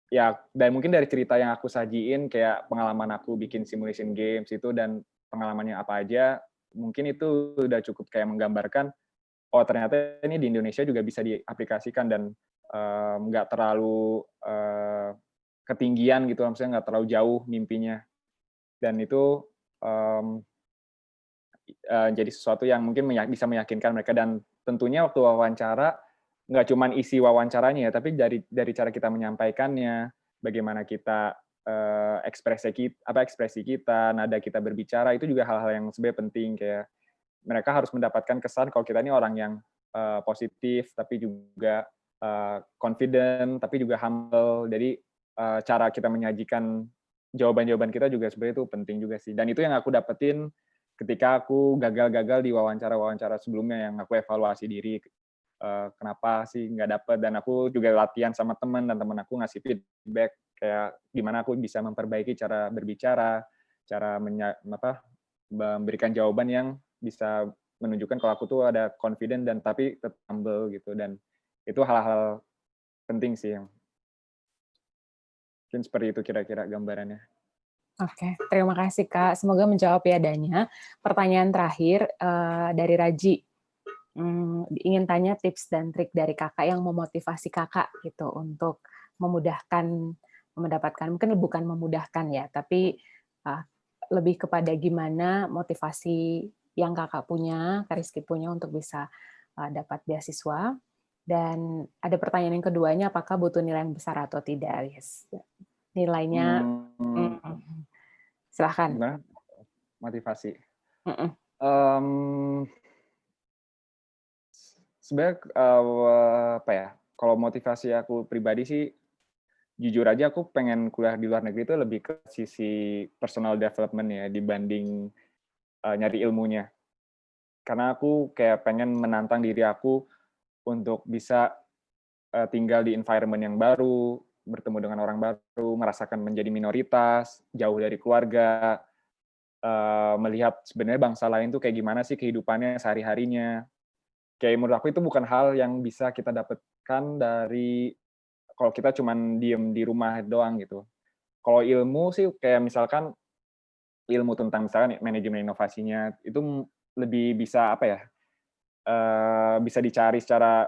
ya, dan mungkin dari cerita yang aku sajiin kayak pengalaman aku bikin simulation games itu dan pengalamannya apa aja, mungkin itu udah cukup kayak menggambarkan oh ternyata ini di Indonesia juga bisa diaplikasikan, dan nggak terlalu ketinggian gitu, maksudnya nggak terlalu jauh mimpinya, dan itu jadi sesuatu yang mungkin bisa meyakinkan mereka. Dan tentunya waktu wawancara nggak cuma isi wawancaranya ya, tapi dari cara kita menyampaikannya, bagaimana kita ekspresi kita, nada kita berbicara, itu juga hal-hal yang sebenarnya penting. Kayak mereka harus mendapatkan kesan kalau kita ini orang yang positif, tapi juga confident, tapi juga humble. Jadi cara kita menyajikan jawaban-jawaban kita juga sebenarnya itu penting juga sih. Dan itu yang aku dapetin ketika aku gagal-gagal di wawancara-wawancara sebelumnya, yang aku evaluasi diri, kenapa sih nggak dapet, dan aku juga latihan sama teman, dan teman aku ngasih feedback kayak gimana aku bisa memperbaiki cara berbicara, cara memberikan jawaban yang bisa menunjukkan kalau aku tuh ada confident dan tapi tetap humble gitu. Dan itu hal-hal penting sih, yang mungkin seperti itu kira-kira gambarannya. Oke, terima kasih Kak. Semoga menjawab ya Danya. Pertanyaan terakhir dari Raji. Ingin tanya tips dan trik dari Kakak yang memotivasi Kakak gitu untuk mendapatkan, mungkin bukan memudahkan ya, tapi lebih kepada gimana motivasi yang Kakak punya, Kak Rizky punya untuk bisa dapat beasiswa. Dan ada pertanyaan yang keduanya, apakah butuh nilai yang besar atau tidak? Yes. nilainya. Mmm, Silahkan. gimana? Motivasi. Mhm. Mmm, sebenarnya, apa ya, kalau motivasi aku pribadi sih, jujur aja aku pengen kuliah di luar negeri itu lebih ke sisi personal development ya, dibanding, nyari ilmunya. Karena aku kayak pengen menantang diri aku untuk bisa, tinggal di environment yang baru, bertemu dengan orang baru, merasakan menjadi minoritas, jauh dari keluarga, melihat sebenarnya bangsa lain tuh kayak gimana sih kehidupannya sehari-harinya. Kayak menurut aku itu bukan hal yang bisa kita dapatkan dari kalau kita cuman diem di rumah doang gitu. Kalau ilmu sih kayak misalkan ilmu tentang misalkan manajemen inovasinya itu lebih bisa apa ya, bisa dicari secara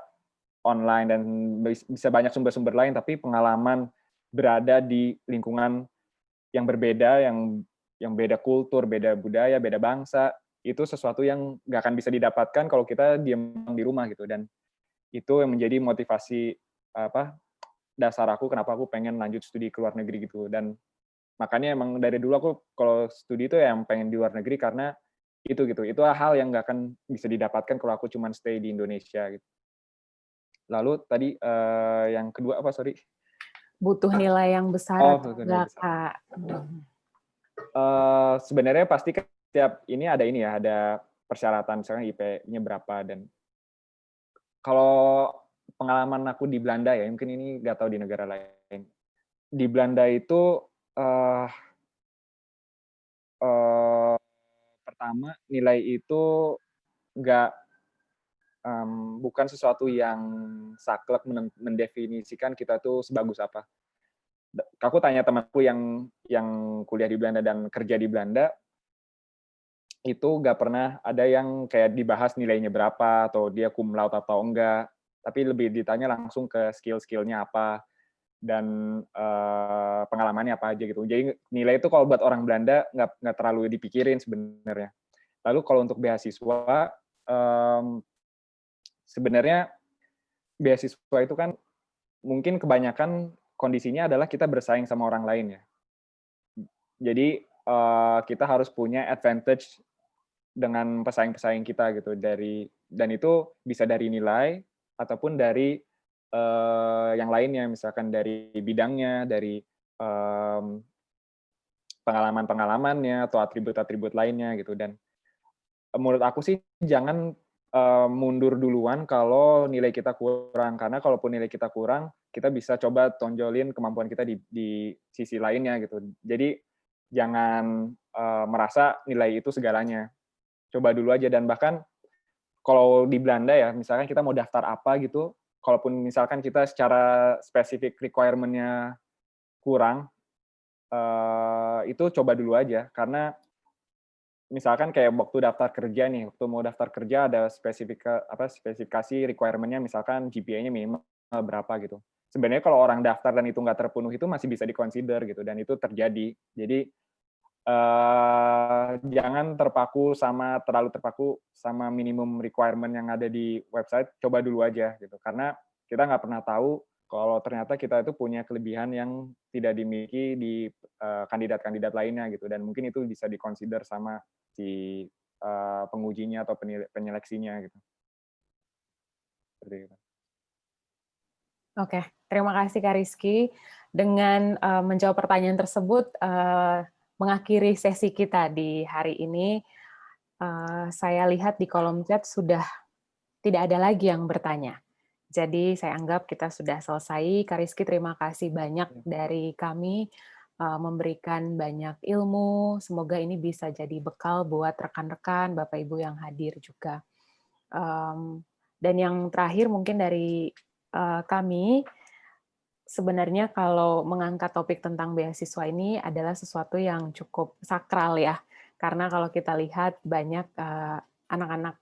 online dan bisa banyak sumber-sumber lain, tapi pengalaman berada di lingkungan yang berbeda, yang beda kultur, beda budaya, beda bangsa, itu sesuatu yang nggak akan bisa didapatkan kalau kita diem di rumah gitu. Dan itu yang menjadi motivasi apa dasar aku kenapa aku pengen lanjut studi ke luar negeri gitu. Dan makanya emang dari dulu aku kalau studi itu yang pengen di luar negeri karena itu gitu. Itu hal yang nggak akan bisa didapatkan kalau aku cuman stay di Indonesia gitu. Lalu tadi yang kedua apa sorry? Butuh nilai yang besar Oh, atau nilai enggak, besar. Kak? Sebenarnya pasti kan setiap ini ya, ada persyaratan misalnya IP-nya berapa dan kalau pengalaman aku di Belanda ya, mungkin ini nggak tahu di negara lain. Di Belanda itu, eee eee, pertama nilai itu nggak, bukan sesuatu yang saklek mendefinisikan kita tuh sebagus apa. Aku tanya temanku yang kuliah di Belanda dan kerja di Belanda, itu nggak pernah ada yang kayak dibahas nilainya berapa, atau dia cum laude atau enggak, tapi lebih ditanya langsung ke skill-skill-nya apa, dan, pengalamannya apa aja gitu. Jadi nilai itu kalau buat orang Belanda nggak terlalu dipikirin sebenarnya. Lalu kalau untuk beasiswa, mmm, sebenarnya beasiswa itu kan mungkin kebanyakan kondisinya adalah kita bersaing sama orang lain ya. Jadi, kita harus punya advantage dengan pesaing-pesaing kita gitu dan itu bisa dari nilai ataupun dari, yang lainnya misalkan dari bidangnya, dari, mmm, pengalaman-pengalamannya atau atribut-atribut lainnya gitu dan, menurut aku sih jangan, mundur duluan kalau nilai kita kurang, karena kalaupun nilai kita kurang, kita bisa coba tonjolin kemampuan kita di sisi lainnya gitu. Jadi jangan, merasa nilai itu segalanya. Coba dulu aja dan bahkan kalau di Belanda ya, misalkan kita mau daftar apa gitu, kalaupun misalkan kita secara spesifik requirement-nya kurang, itu coba dulu aja. Karena misalkan kayak waktu daftar kerja nih, waktu mau daftar kerja ada spesifikasi requirement-nya misalkan GPA-nya minimal berapa gitu. Sebenarnya kalau orang daftar dan itu nggak terpenuhi itu masih bisa di-consider gitu dan itu terjadi. Jadi jangan terlalu terpaku sama minimum requirement yang ada di website, coba dulu aja gitu. Karena kita nggak pernah tahu kalau ternyata kita itu punya kelebihan yang tidak dimiliki di, kandidat-kandidat lainnya gitu dan mungkin itu bisa di-consider sama si, pengujinya atau penyeleksinya gitu, seperti itu. Oke, terima kasih Kak Rizky. Dengan menjawab pertanyaan tersebut, mengakhiri sesi kita di hari ini, saya lihat di kolom chat sudah tidak ada lagi yang bertanya. Jadi saya anggap kita sudah selesai. Kak Rizky, terima kasih banyak Iya. dari kami memberikan banyak ilmu. Semoga ini bisa jadi bekal buat rekan-rekan, Bapak Ibu yang hadir juga. Dan yang terakhir mungkin dari kami, sebenarnya kalau mengangkat topik tentang beasiswa ini adalah sesuatu yang cukup sakral ya, karena kalau kita lihat banyak anak-anak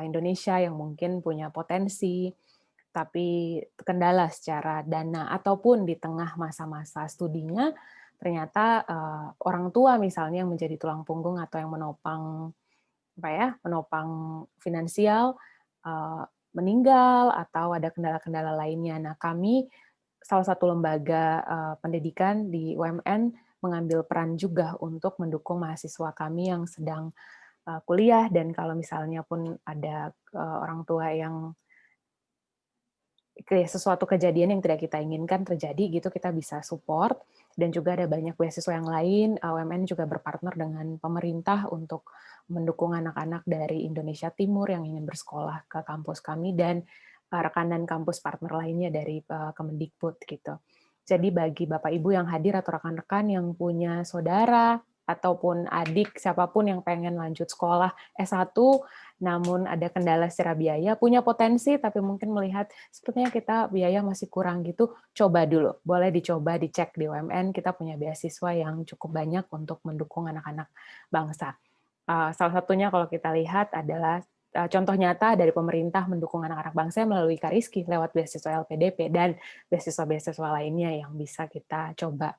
Indonesia yang mungkin punya potensi, tapi kendala secara dana ataupun di tengah masa-masa studinya, ternyata orang tua misalnya yang menjadi tulang punggung atau yang menopang apa ya, menopang finansial meninggal atau ada kendala-kendala lainnya. Nah, kami salah satu lembaga pendidikan di UMN mengambil peran juga untuk mendukung mahasiswa kami yang sedang kuliah, dan kalau misalnya pun ada orang tua yang sesuatu kejadian yang tidak kita inginkan terjadi gitu, kita bisa support. Dan juga ada banyak beasiswa yang lain, UMN juga berpartner dengan pemerintah untuk mendukung anak-anak dari Indonesia Timur yang ingin bersekolah ke kampus kami, dan rekanan kampus partner lainnya dari Kemendikbud gitu. Jadi bagi Bapak Ibu yang hadir atau rekan-rekan yang punya saudara ataupun adik siapapun yang pengen lanjut sekolah S1 namun ada kendala secara biaya, punya potensi tapi mungkin melihat sepertinya kita biaya masih kurang gitu, coba dulu. Boleh dicoba dicek di UMN, kita punya beasiswa yang cukup banyak untuk mendukung anak-anak bangsa. Salah satunya kalau kita lihat adalah contoh nyata dari pemerintah mendukung anak-anak bangsa melalui Kariski lewat beasiswa LPDP dan beasiswa-beasiswa lainnya yang bisa kita coba.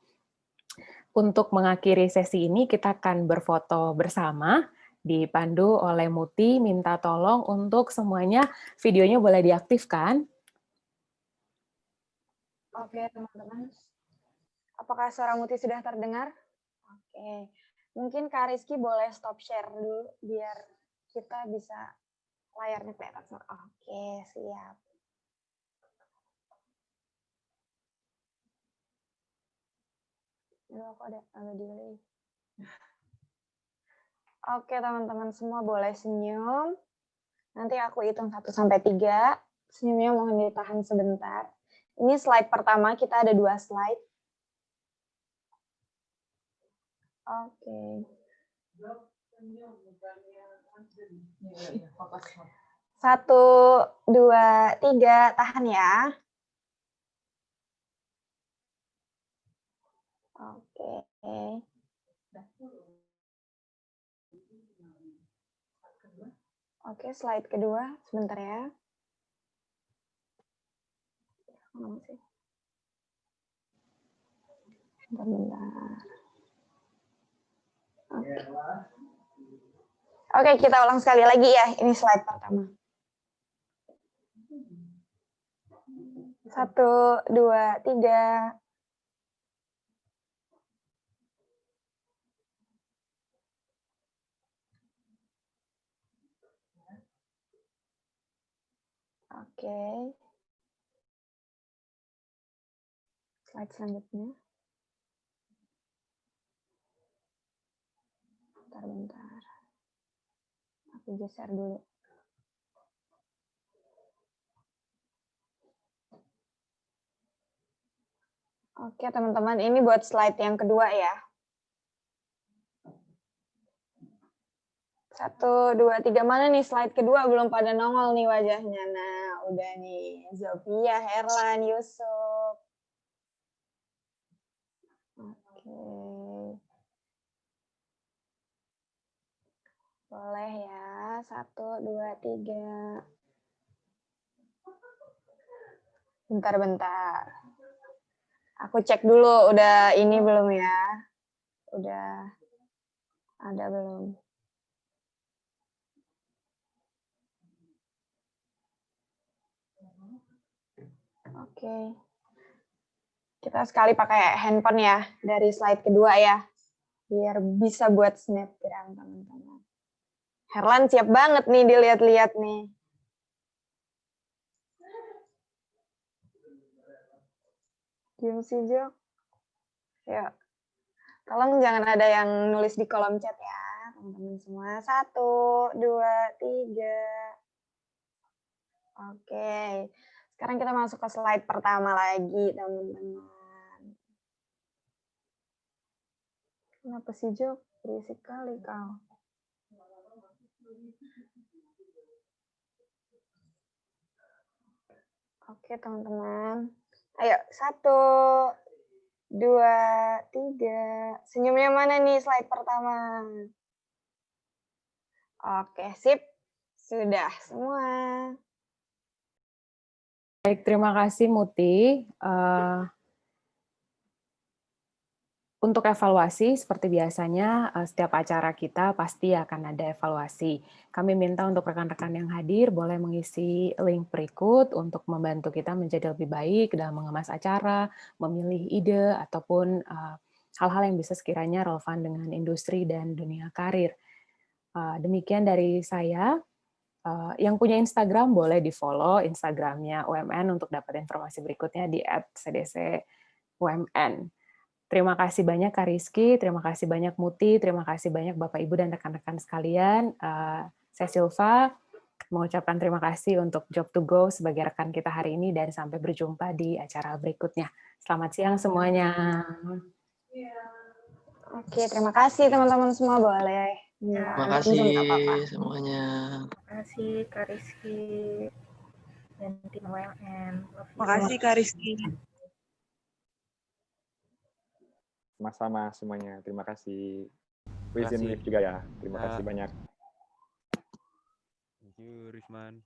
Untuk mengakhiri sesi ini, kita akan berfoto bersama, dipandu oleh Muti, minta tolong untuk semuanya videonya boleh diaktifkan. Oke, teman-teman. Apakah suara Muti sudah terdengar? Oke. Mungkin Kak Rizky boleh stop share dulu biar kita bisa layarnya kelihatan. Oke, siap. Aduh, aku ada delay. Oke, teman-teman semua boleh senyum. Nanti aku hitung 1 sampai 3. Senyumnya mohon ditahan sebentar. Ini slide pertama, kita ada 2 slide. Oke. 1, 2, 3, tahan ya. Oke. Oke, slide kedua, sebentar ya. Bentar. Oke, kita ulang sekali lagi ya. Ini slide pertama. 1, 2, 3. Oke. Slide selanjutnya. Bentar. Aku geser dulu. Oke, teman-teman, ini buat slide yang kedua ya. 1, 2, 3. Mana nih slide kedua? Belum pada nongol nih wajahnya. Nah, udah nih. Zofia, Herlan, Yusuf. Oke. Boleh ya. 1, 2, 3. Bentar-bentar. Aku cek dulu udah ini belum ya. Udah ada belum? Oke. Kita sekali pakai handphone ya dari slide kedua ya. Biar bisa buat snapgram teman-teman. Herlan siap banget nih dilihat-lihat nih. Diam sih, Jok. Ya. Tolong jangan ada yang nulis di kolom chat ya, teman-teman semua. 1, 2, 3. Oke. Sekarang kita masuk ke slide pertama lagi, teman-teman. Kenapa sih, Jok? Berisik kali kau. Oke, teman-teman. Ayo, 1, 2, 3. Senyumnya mana nih slide pertama? Oke, sip. Sudah semua. Baik, terima kasih Muti. Untuk evaluasi, seperti biasanya, setiap acara kita pasti akan ada evaluasi. Kami minta untuk rekan-rekan yang hadir boleh mengisi link berikut untuk membantu kita menjadi lebih baik dalam mengemas acara, memilih ide, ataupun hal-hal yang bisa sekiranya relevan dengan industri dan dunia karir. Demikian dari saya. Yang punya Instagram boleh di-follow Instagramnya UMN untuk dapat informasi berikutnya di @cdcumn. Terima kasih banyak Kak Rizky, terima kasih banyak Muti, terima kasih banyak Bapak Ibu dan rekan-rekan sekalian. Saya Silva mengucapkan terima kasih untuk Job to Go sebagai rekan kita hari ini dan sampai berjumpa di acara berikutnya. Selamat siang semuanya. Oke, terima kasih teman-teman semua, boleh. Terima kasih semuanya. Terima kasih Kak Rizky dan tim UMN. Terima kasih Kak Rizky. Sama-sama semuanya. Terima kasih. Terima Izin kasih. live juga ya. Terima kasih banyak. Thank you, Risman.